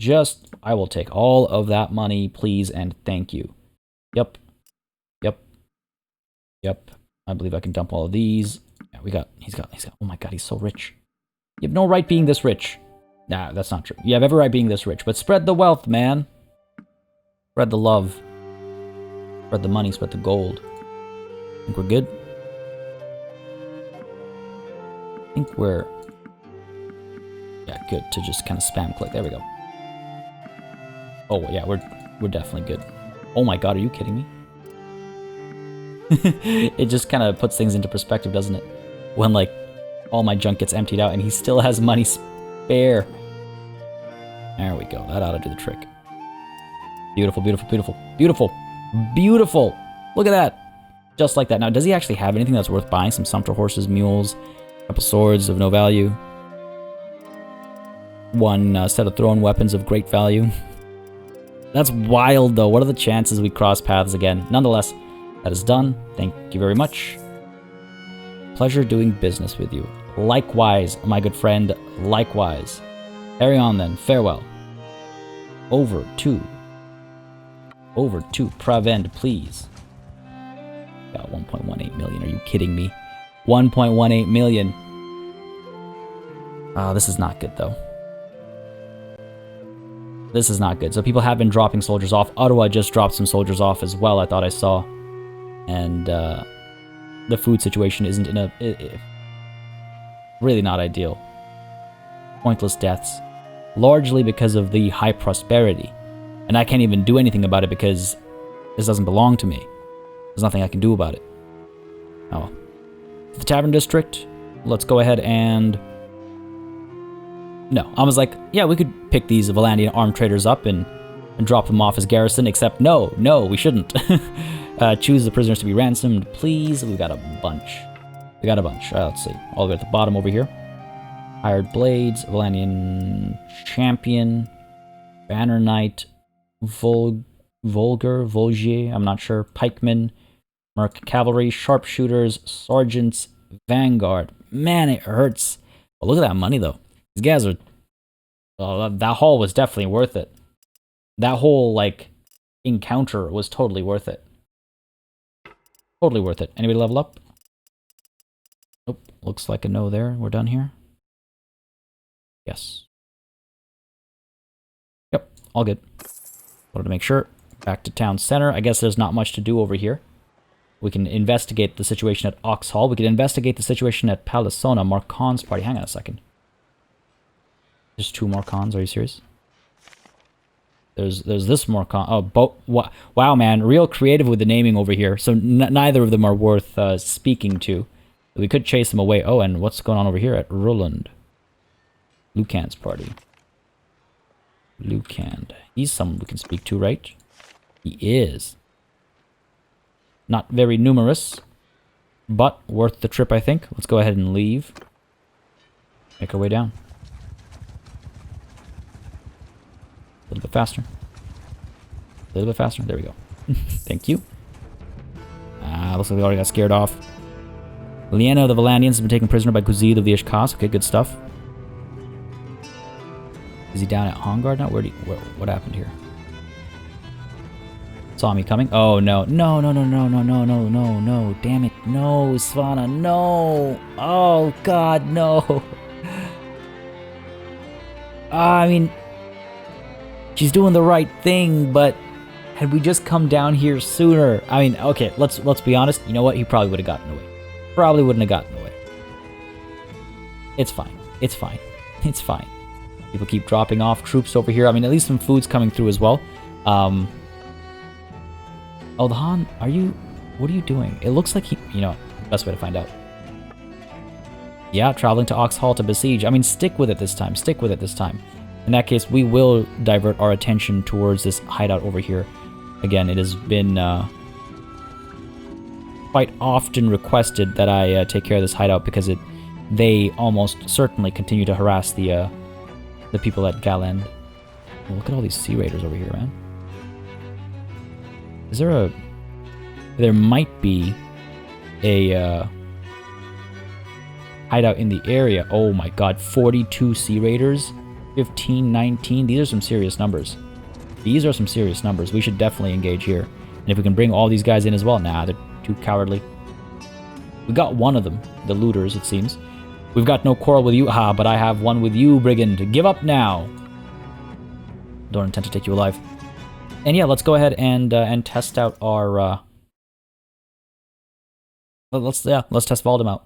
I will take all of that money, please, and thank you. Yep. I believe I can dump all of these. Yeah, he's got, oh my god, he's so rich. You have no right being this rich. Nah, that's not true. You have every right being this rich, but spread the wealth, man. Spread the love. Spread the money, spread the gold. Think we're good? I think we're... Yeah, good to just kind of spam click. There we go. Oh, yeah, we're definitely good. Oh my god, are you kidding me? It just kind of puts things into perspective, doesn't it? When, like, all my junk gets emptied out and he still has money spare. There we go. That ought to do the trick. Beautiful, beautiful, beautiful, beautiful, beautiful. Look at that. Just like that. Now, does he actually have anything that's worth buying? Some sumpter horses, mules, a couple swords of no value. One set of thrown weapons of great value. That's wild, though. What are the chances we cross paths again? Nonetheless, that is done. Thank you very much. Pleasure doing business with you. Likewise, my good friend. Likewise. Carry on, then. Farewell. Over to Pravend, please. Got 1.18 million. Are you kidding me? 1.18 million. Oh, this is not good, though. This is not good. So people have been dropping soldiers off. Ottawa just dropped some soldiers off as well, I thought I saw. And the food situation isn't really not ideal. Pointless deaths. Largely because of the high prosperity. And I can't even do anything about it because this doesn't belong to me. There's nothing I can do about it. Oh. The Tavern District, let's go ahead and... No, I was like, yeah, we could pick these Valandian armed traders up and drop them off as garrison, except no, we shouldn't. Choose the prisoners to be ransomed, please. We got a bunch. Let's see. All the way at the bottom over here. Hired Blades, Valanian Champion, Banner Knight, Volgier, I'm not sure, Pikemen, Merc Cavalry, Sharpshooters, Sergeants, Vanguard. Man, it hurts. But look at that money, though. These guys are... that haul was definitely worth it. That whole, like, encounter was totally worth it. Totally worth it. Anybody level up? Nope. Looks like a no there. We're done here. Yes. Yep. All good. Wanted to make sure. Back to town center. I guess there's not much to do over here. We can investigate the situation at Oxhall. We can investigate the situation at Palisona. Marcon's party. Hang on a second. There's 2 Marcons. Are you serious? There's this Marcon. Oh, wow, man. Real creative with the naming over here. So neither of them are worth speaking to. We could chase them away. Oh, and what's going on over here at Roland? Lucan's party. Lucan. He's someone we can speak to, right? He is. Not very numerous, but worth the trip, I think. Let's go ahead and leave. Make our way down. A little bit faster. A little bit faster. There we go. Thank you. Looks like we already got scared off. Liena of the Valanians has been taken prisoner by Kuzid of the Ishkas. Okay, good stuff. Is he down at Hongard now? What happened here? Saw me coming. Oh, no. No. Damn it. No, Svana. No. Oh, God, no. I mean... She's doing the right thing, but had we just come down here sooner... I mean, okay, let's be honest. You know what? He probably would have gotten away. Probably wouldn't have gotten away. It's fine. It's fine. It's fine. People keep dropping off troops over here. I mean, at least some food's coming through as well. Oh, the Han, are you... What are you doing? It looks like he... You know, best way to find out. Yeah, traveling to Oxhall to besiege. I mean, stick with it this time. Stick with it this time. In that case, we will divert our attention towards this hideout over here. Again, it has been quite often requested that I take care of this hideout because they almost certainly continue to harass the people at Galand. Oh, look at all these Sea Raiders over here, man. Is there a... There might be a hideout in the area. Oh my god, 42 Sea Raiders? 15, 19. These are some serious numbers. These are some serious numbers. We should definitely engage here. And if we can bring all these guys in as well. Nah, they're too cowardly. We got one of them. The looters, it seems. We've got no quarrel with you. But I have one with you, brigand. Give up now. Don't intend to take you alive. And yeah, let's go ahead and test out our... Let's test Valdem out.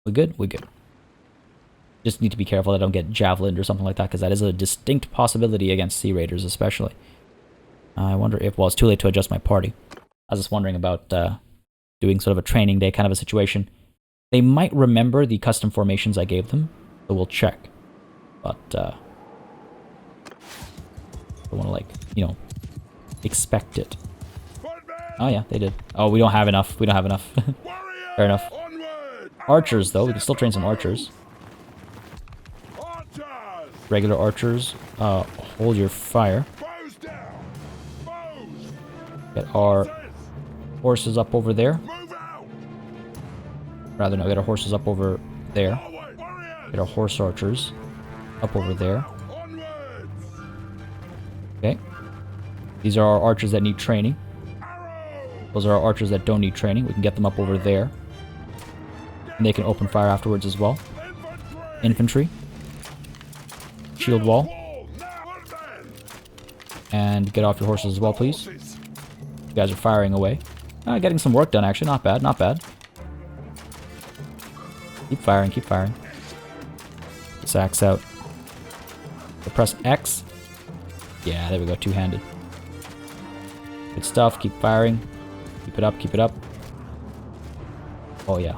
We good? We good. Just need to be careful that I don't get javelined or something like that, because that is a distinct possibility against Sea Raiders, especially. I wonder if... Well, it's too late to adjust my party. I was just wondering about doing sort of a training day kind of a situation. They might remember the custom formations I gave them, so we'll check. But, I want to, like, you know, expect it. Oh, yeah, they did. Oh, we don't have enough. We don't have enough. Fair enough. Archers, though. We can still train some archers. Regular archers, hold your fire. Get our horses up over there. Rather, no, get our horses up over there. Get our horse archers up over there. Okay. These are our archers that need training. Those are our archers that don't need training. We can get them up over there. And they can open fire afterwards as well. Infantry. Shield wall. And get off your horses as well, please. You guys are firing away. Getting some work done, actually. Not bad, not bad. Keep firing, keep firing. This axe out. So press X. Yeah, there we go, two-handed. Good stuff, keep firing. Keep it up, keep it up. Oh, yeah.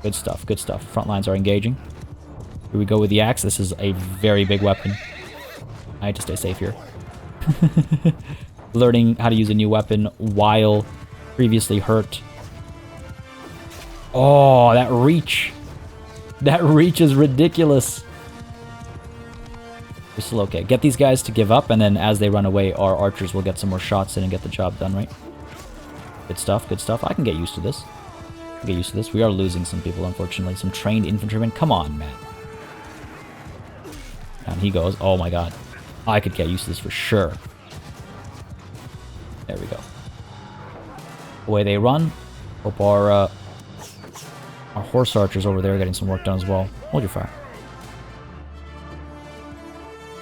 Good stuff, good stuff. Front lines are engaging. Here we go with the axe. This is a very big weapon. I need to stay safe here. Learning how to use a new weapon while previously hurt. Oh, that reach. That reach is ridiculous. We're still okay. Get these guys to give up, and then as they run away, our archers will get some more shots in and get the job done, right? Good stuff, good stuff. I can get used to this. Get used to this. We are losing some people, unfortunately. Some trained infantrymen. Come on, man. And he goes. Oh my god. I could get used to this for sure. There we go. Away they run. Hope our horse archers over there are getting some work done as well. Hold your fire.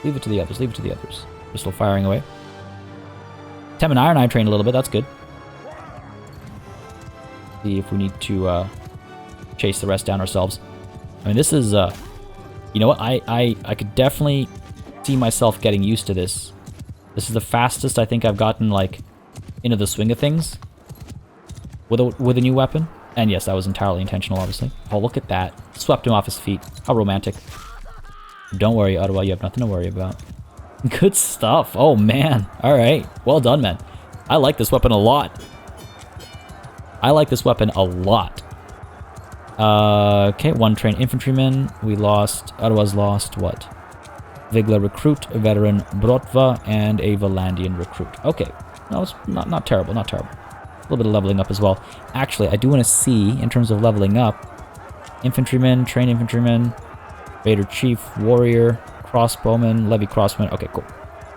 Leave it to the others. Leave it to the others. They're still firing away. Tem and Iron Eye trained a little bit. That's good. See if we need to chase the rest down ourselves. I mean, this is, you know what? I could definitely see myself getting used to this. This is the fastest I think I've gotten, like, into the swing of things with a new weapon. And yes, that was entirely intentional, obviously. Oh, look at that. Swept him off his feet. How romantic. Don't worry, Ottawa. You have nothing to worry about. Good stuff. Oh, man. All right. Well done, man. I like this weapon a lot. I like this weapon a lot. Okay, one trained infantryman. We lost. Ottawa's lost what? Vigla recruit, a veteran Brotva, and a Valandian recruit. Okay. No, it's not terrible. Not terrible. A little bit of leveling up as well. Actually, I do want to see, in terms of leveling up, infantryman, trained infantryman, Raider chief, warrior, crossbowman, levy crossbowman. Okay, cool.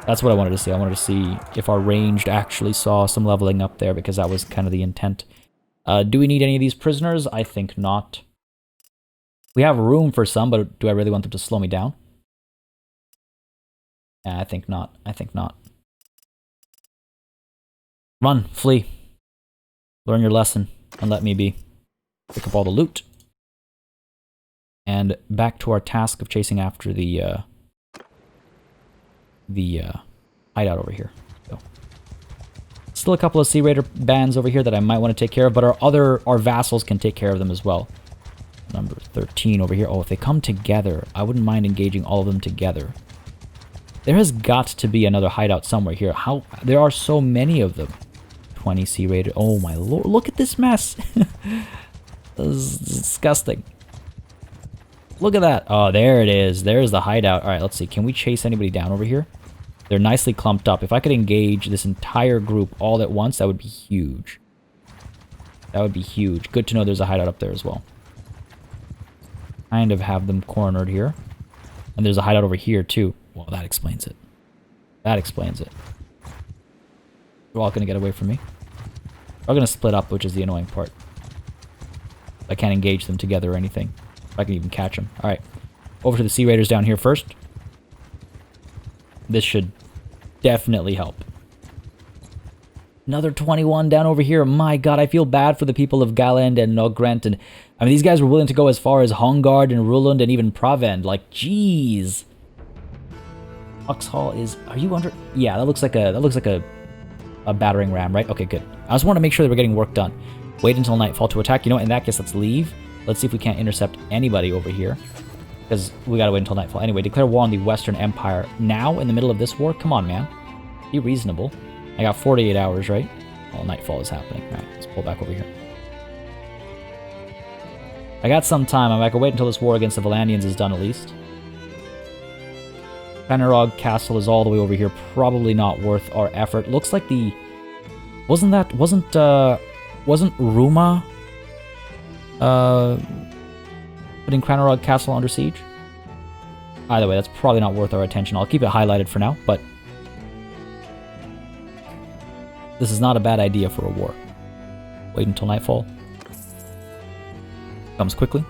That's what I wanted to see. I wanted to see if our ranged actually saw some leveling up there, because that was kind of the intent. Do we need any of these prisoners? I think not. We have room for some, but do I really want them to slow me down? I think not. I think not. Run, flee. Learn your lesson, and let me be. Pick up all the loot. And back to our task of chasing after the hideout over here. So. Still a couple of Sea Raider bands over here that I might want to take care of, but our vassals can take care of them as well. Number 13 over here. Oh, if they come together, I wouldn't mind engaging all of them together. There has got to be another hideout somewhere here. There are so many of them. 20 Sea Raider. Oh my lord, look at this mess. This is disgusting. Look at that. Oh, there it is. There's the hideout. All right, let's see. Can we chase anybody down over here? They're nicely clumped up. If I could engage this entire group all at once, that would be huge. That would be huge. Good to know there's a hideout up there as well. Kind of have them cornered here. And there's a hideout over here, too. Well, that explains it. That explains it. They're all going to get away from me. They're all going to split up, which is the annoying part. I can't engage them together or anything. If I can even catch them. Alright. Over to the Sea Raiders down here first. This should definitely help. Another 21 down over here. My god, I feel bad for the people of Galand and Nogrent. And I mean, these guys were willing to go as far as Hongard and Ruland and even Provend. Like, jeez. Uxhall is... Are you under... Yeah, that looks like a battering ram, right? Okay, good. I just want to make sure that we're getting work done. Wait until nightfall to attack. You know what? In that case, let's leave. Let's see if we can't intercept anybody over here. Because we gotta wait until nightfall. Anyway, declare war on the Western Empire. Now, in the middle of this war? Come on, man. Be reasonable. I got 48 hours, right? Well, nightfall is happening. Alright, let's pull back over here. I got some time. I can wait until this war against the Valandians is done, at least. Bannerlord Castle is all the way over here. Probably not worth our effort. Looks like the... Wasn't Ruma... putting Cranerog Castle under siege? Either way, that's probably not worth our attention. I'll keep it highlighted for now, but... This is not a bad idea for a war. Wait until nightfall. Comes quickly.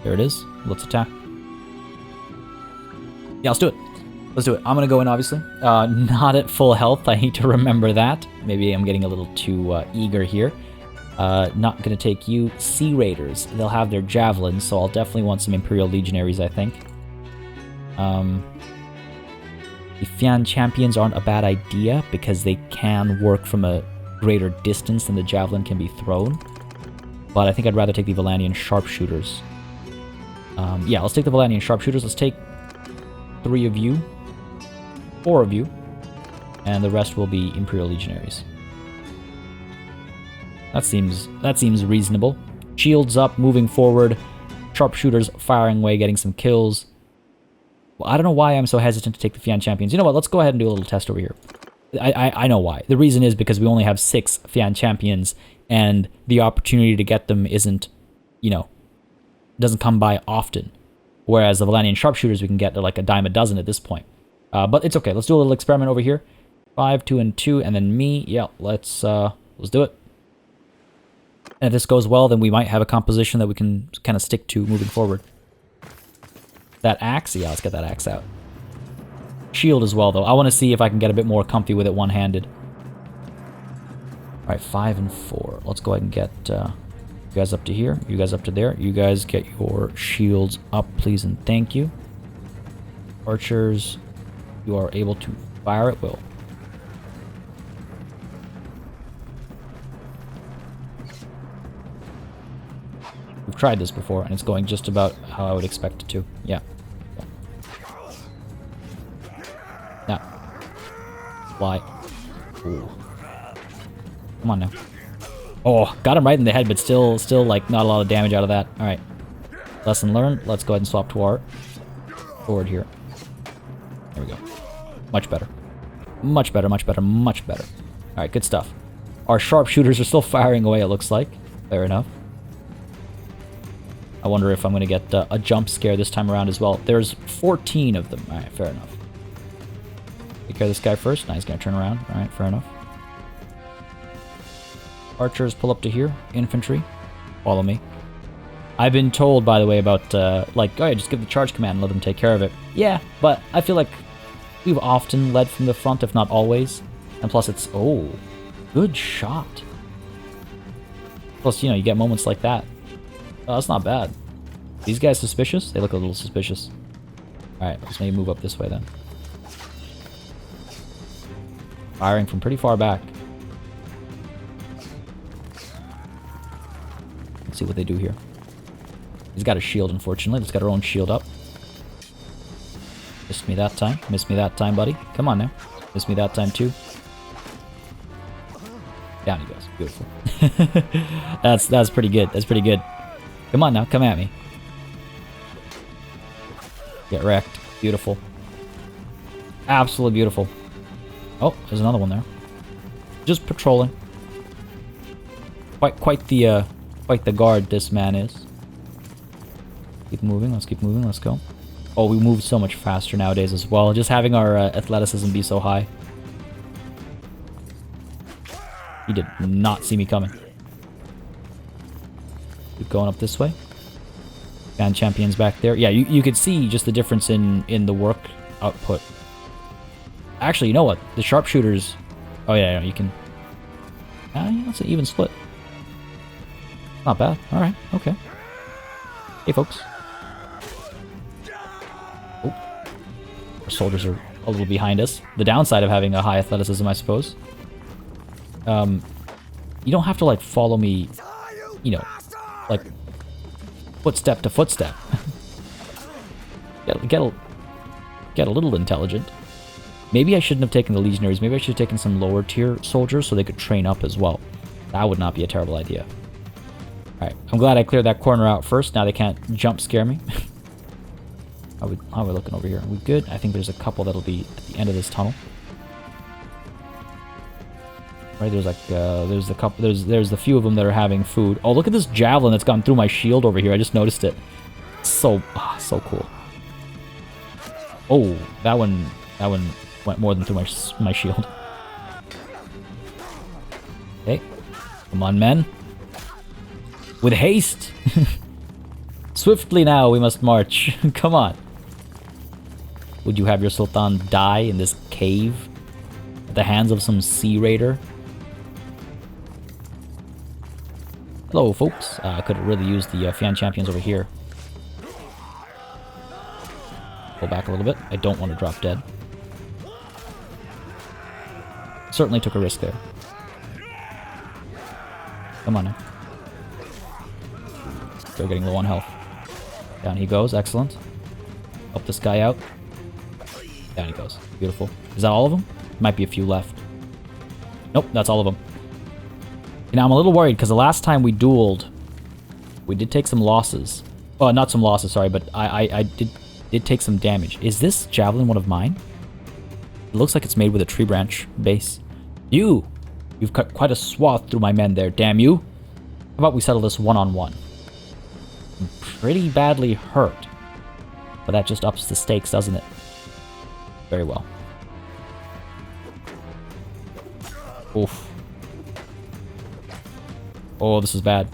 There it is. Let's attack. Yeah, let's do it. Let's do it. I'm gonna go in, obviously. Not at full health. I need to remember that. Maybe I'm getting a little too eager here. Not gonna take you. Sea Raiders. They'll have their javelins, so I'll definitely want some Imperial Legionaries, I think. The Fian Champions aren't a bad idea, because they can work from a greater distance than the javelin can be thrown. But I think I'd rather take the Valandian Sharpshooters. Yeah, let's take the Valandian Sharpshooters. Let's take 3 of you. 4 of you. And the rest will be Imperial Legionaries. That seems reasonable. Shields up, moving forward. Sharpshooters firing away, getting some kills. Well, I don't know why I'm so hesitant to take the Fian Champions. You know what? Let's go ahead and do a little test over here. I know why. The reason is because we only have 6 Fian Champions, and the opportunity to get them isn't, you know, doesn't come by often. Whereas the Valanian Sharpshooters, we can get like a dime a dozen at this point. But it's okay. Let's do a little experiment over here. 5, 2, and 2, and then me. Yeah, let's do it. And if this goes well, then we might have a composition that we can kind of stick to moving forward. That axe? Yeah, let's get that axe out. Shield as well, though. I want to see if I can get a bit more comfy with it one-handed. Alright, 5 and 4. Let's go ahead and get you guys up to here. You guys up to there. You guys get your shields up, please and thank you. Archers, you are able to fire at will. We've tried this before, and it's going just about how I would expect it to. Yeah. Now. Fly. Ooh. Come on now. Oh, got him right in the head, but still, like, not a lot of damage out of that. Alright. Lesson learned. Let's go ahead and swap to our forward here. There we go. Much better. Much better, much better, much better. Alright, good stuff. Our sharpshooters are still firing away, it looks like. Fair enough. I wonder if I'm going to get a jump scare this time around as well. There's 14 of them. Alright, fair enough. Take care of this guy first. Now he's going to turn around. Alright, fair enough. Archers, pull up to here. Infantry, follow me. I've been told, by the way, about, like, oh yeah, just give the charge command and let them take care of it. Yeah, but I feel like we've often led from the front, if not always. And plus it's, oh, good shot. Plus, you know, you get moments like that. Oh, that's not bad. These guys suspicious? They look a little suspicious. Alright, let's maybe move up this way then. Firing from pretty far back. Let's see what they do here. He's got a shield, unfortunately. Let's get our own shield up. Missed me that time. Missed me that time, buddy. Come on now. Missed me that time, too. Down he goes. Beautiful. That's pretty good. That's pretty good. Come on now. Come at me. Get wrecked. Beautiful. Absolutely beautiful. Oh, there's another one there. Just patrolling. Quite the guard this man is. Keep moving. Let's keep moving. Let's go. Oh, we move so much faster nowadays as well. Just having our athleticism be so high. He did not see me coming. Keep going up this way. Band champions back there. Yeah, you could see just the difference in the work output. Actually, you know what? The sharpshooters... Oh, yeah, you can... yeah, that's an even split. Not bad. Alright, okay. Hey, folks. Oh. Our soldiers are a little behind us. The downside of having a high athleticism, I suppose. You don't have to, like, follow me, you know, like, footstep to footstep. Get a little intelligent. Maybe I shouldn't have taken the legionaries. Maybe I should have taken some lower tier soldiers so they could train up as well. That would not be a terrible idea. Alright, I'm glad I cleared that corner out first. Now they can't jump scare me. How are we looking over here? Are we good? I think there's a couple that'll be at the end of this tunnel. Right, there's like, there's a couple, there's the few of them that are having food. Oh, look at this javelin that's gone through my shield over here. I just noticed it. So cool. Oh, that one went more than through my shield. Okay, come on, men. With haste! Swiftly now we must march. Come on. Would you have your Sultan die in this cave? At the hands of some sea raider? Hello, folks. I could have really used the Fian champions over here. Pull back a little bit. I don't want to drop dead. Certainly took a risk there. Come on now. Still getting low on health. Down he goes. Excellent. Help this guy out. Down he goes. Beautiful. Is that all of them? Might be a few left. Nope, that's all of them. Now I'm a little worried because the last time we dueled, we did take some losses. Well, not some losses, sorry, but I did take some damage. Is this javelin one of mine? It looks like it's made with a tree branch base. You've cut quite a swath through my men there, damn you. How about we settle this one-on-one? I'm pretty badly hurt. But that just ups the stakes, doesn't it? Very well. Oof. Oh, this is bad.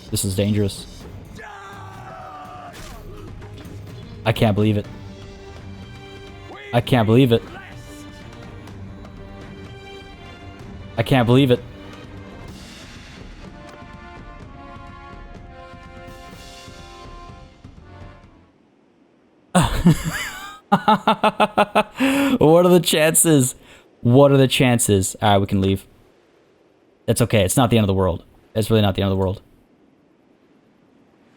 This is dangerous. I can't believe it. I can't believe it. I can't believe it. What are the chances? What are the chances? Alright, we can leave. It's okay. It's not the end of the world. It's really not the end of the world.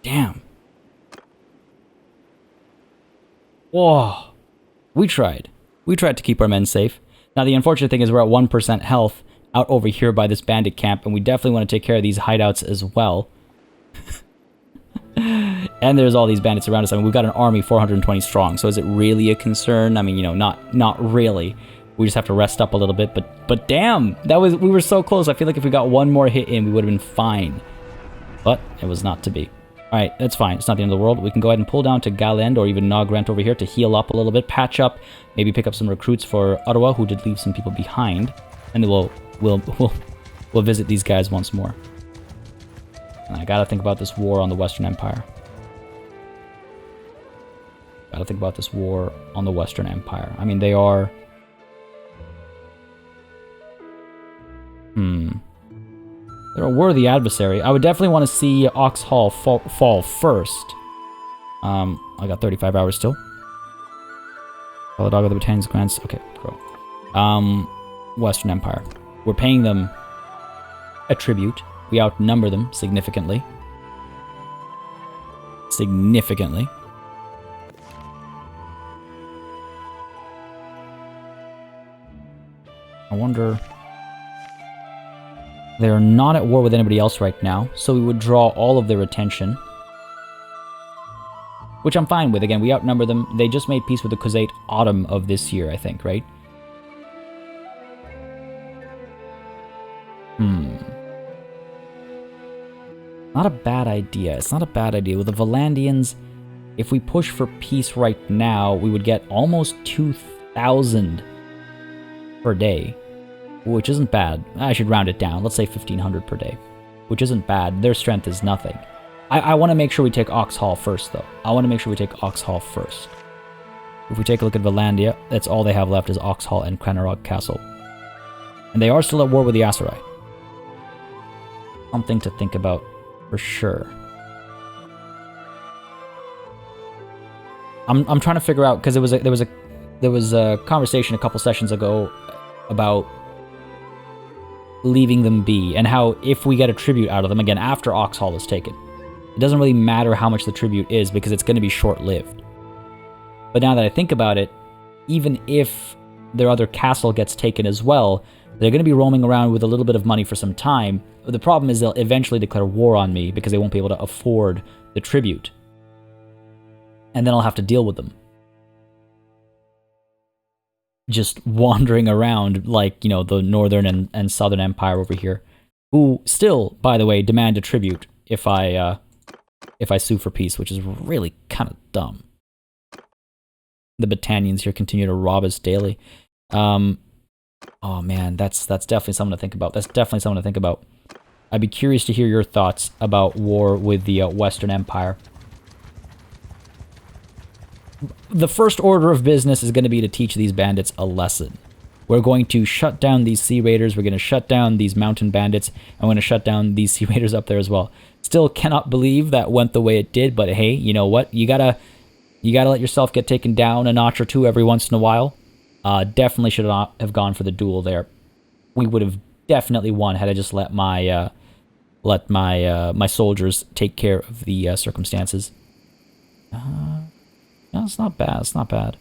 Damn. Whoa. We tried. We tried to keep our men safe. Now, the unfortunate thing is we're at 1% health out over here by this bandit camp, and we definitely want to take care of these hideouts as well. And there's all these bandits around us. I mean, we've got an army 420 strong, so is it really a concern? I mean, you know, not really. We just have to rest up a little bit, but damn, we were so close. I feel like if we got one more hit in, we would have been fine. But it was not to be. Alright, that's fine. It's not the end of the world. We can go ahead and pull down to Galend or even Nogrant over here to heal up a little bit, patch up, maybe pick up some recruits for Ottawa, who did leave some people behind. And then we'll visit these guys once more. And I gotta think about this war on the Western Empire. Gotta think about this war on the Western Empire. I mean, they are... They're a worthy adversary. I would definitely want to see Oxhall fall first. I got 35 hours still. Follow the dog of the Battalions grants. Okay, grow. Western Empire. We're paying them a tribute. We outnumber them significantly. Significantly. I wonder... They are not at war with anybody else right now, so we would draw all of their attention. Which I'm fine with. Again, we outnumber them. They just made peace with the Khuzait autumn of this year, I think, right? Not a bad idea. It's not a bad idea. With the Valandians, if we push for peace right now, we would get almost 2,000 per day. Which isn't bad. I should round it down. Let's say 1,500 per day. Which isn't bad. Their strength is nothing. I want to make sure we take Oxhall first, though. I want to make sure we take Oxhall first. If we take a look at Valandia, that's all they have left is Oxhall and Cranarog Castle. And they are still at war with the Aserai. Something to think about for sure. I'm trying to figure out, because there was a conversation a couple sessions ago about leaving them be, and how if we get a tribute out of them, again, after Oxhall is taken, it doesn't really matter how much the tribute is, because it's going to be short-lived. But now that I think about it, even if their other castle gets taken as well, they're going to be roaming around with a little bit of money for some time. The problem is they'll eventually declare war on me, because they won't be able to afford the tribute. And then I'll have to deal with them. Just wandering around like, you know, the Northern and Southern Empire over here, who still, by the way, demand a tribute if I sue for peace, which is really kind of dumb. The Battanians here continue to rob us daily. Oh man, that's definitely something to think about. That's definitely something to think about. I'd be curious to hear your thoughts about war with the Western Empire. The first order of business is going to be to teach these bandits a lesson. We're going to shut down these sea raiders, we're going to shut down these mountain bandits, and we're going to shut down these sea raiders up there as well. Still cannot believe that went the way it did, but hey, you know what? You gotta let yourself get taken down a notch or two every once in a while. Definitely should not have gone for the duel there. We would have definitely won had I just let my soldiers take care of the circumstances. No, it's not bad. It's not bad.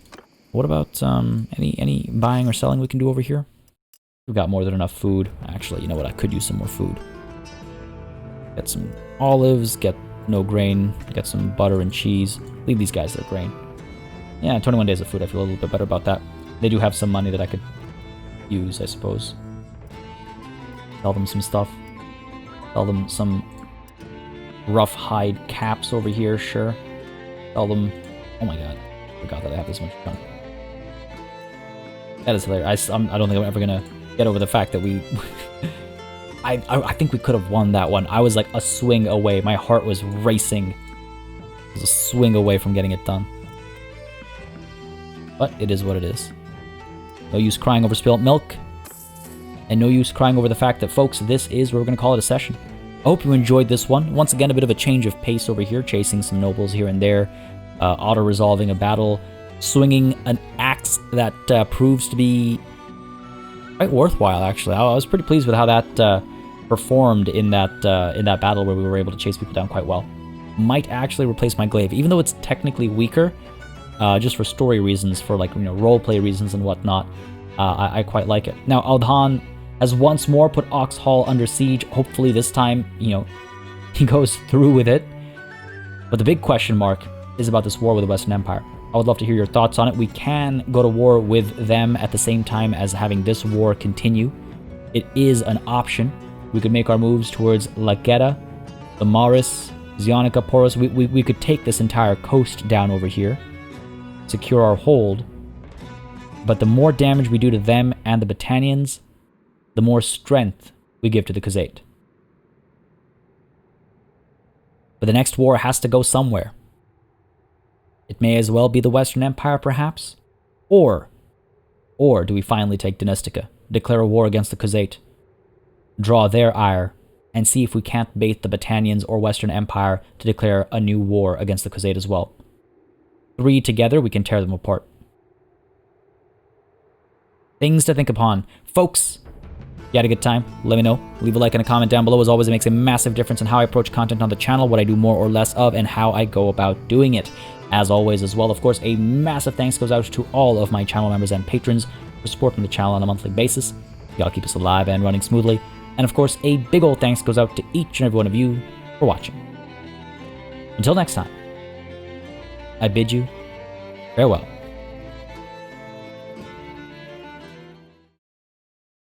What about any buying or selling we can do over here? We've got more than enough food. Actually, you know what? I could use some more food. Get some olives, get no grain, get some butter and cheese. Leave these guys their grain. Yeah, 21 days of food. I feel a little bit better about that. They do have some money that I could use, I suppose. Sell them some stuff. Sell them some rough hide caps over here, sure. Sell them... Oh my god. I forgot that I have this much junk. That is hilarious. I don't think I'm ever gonna get over the fact that we... I think we could have won that one. I was like a swing away. My heart was racing. It was a swing away from getting it done. But it is what it is. No use crying over spilt milk. And no use crying over the fact that, folks, this is where we're going to call it a session. I hope you enjoyed this one. Once again, a bit of a change of pace over here, chasing some nobles here and there, auto-resolving a battle, swinging an axe that proves to be quite worthwhile, actually. I was pretty pleased with how that performed in that battle where we were able to chase people down quite well. Might actually replace my glaive, even though it's technically weaker, just for story reasons, for like, you know, roleplay reasons and whatnot. I quite like it. Now, Aldhan has once more put Oxhall under siege. Hopefully this time, you know, he goes through with it. But the big question mark is about this war with the Western Empire. I would love to hear your thoughts on it. We can go to war with them at the same time as having this war continue. It is an option. We could make our moves towards Lagetta, Lamaris, Zionica, Poros. We could take this entire coast down over here, secure our hold. But the more damage we do to them and the Battanians, the more strength we give to the Khazate. But the next war has to go somewhere. It may as well be the Western Empire, perhaps? Or do we finally take Dynastica, declare a war against the Khazate, draw their ire, and see if we can't bait the Battanians or Western Empire to declare a new war against the Khazate as well. 3 together, we can tear them apart. Things to think upon. Folks, you had a good time? Let me know. Leave a like and a comment down below. As always, it makes a massive difference in how I approach content on the channel, what I do more or less of, and how I go about doing it. As always, as well, of course, a massive thanks goes out to all of my channel members and patrons for supporting the channel on a monthly basis. Y'all keep us alive and running smoothly. And of course, a big old thanks goes out to each and every one of you for watching. Until next time, I bid you farewell.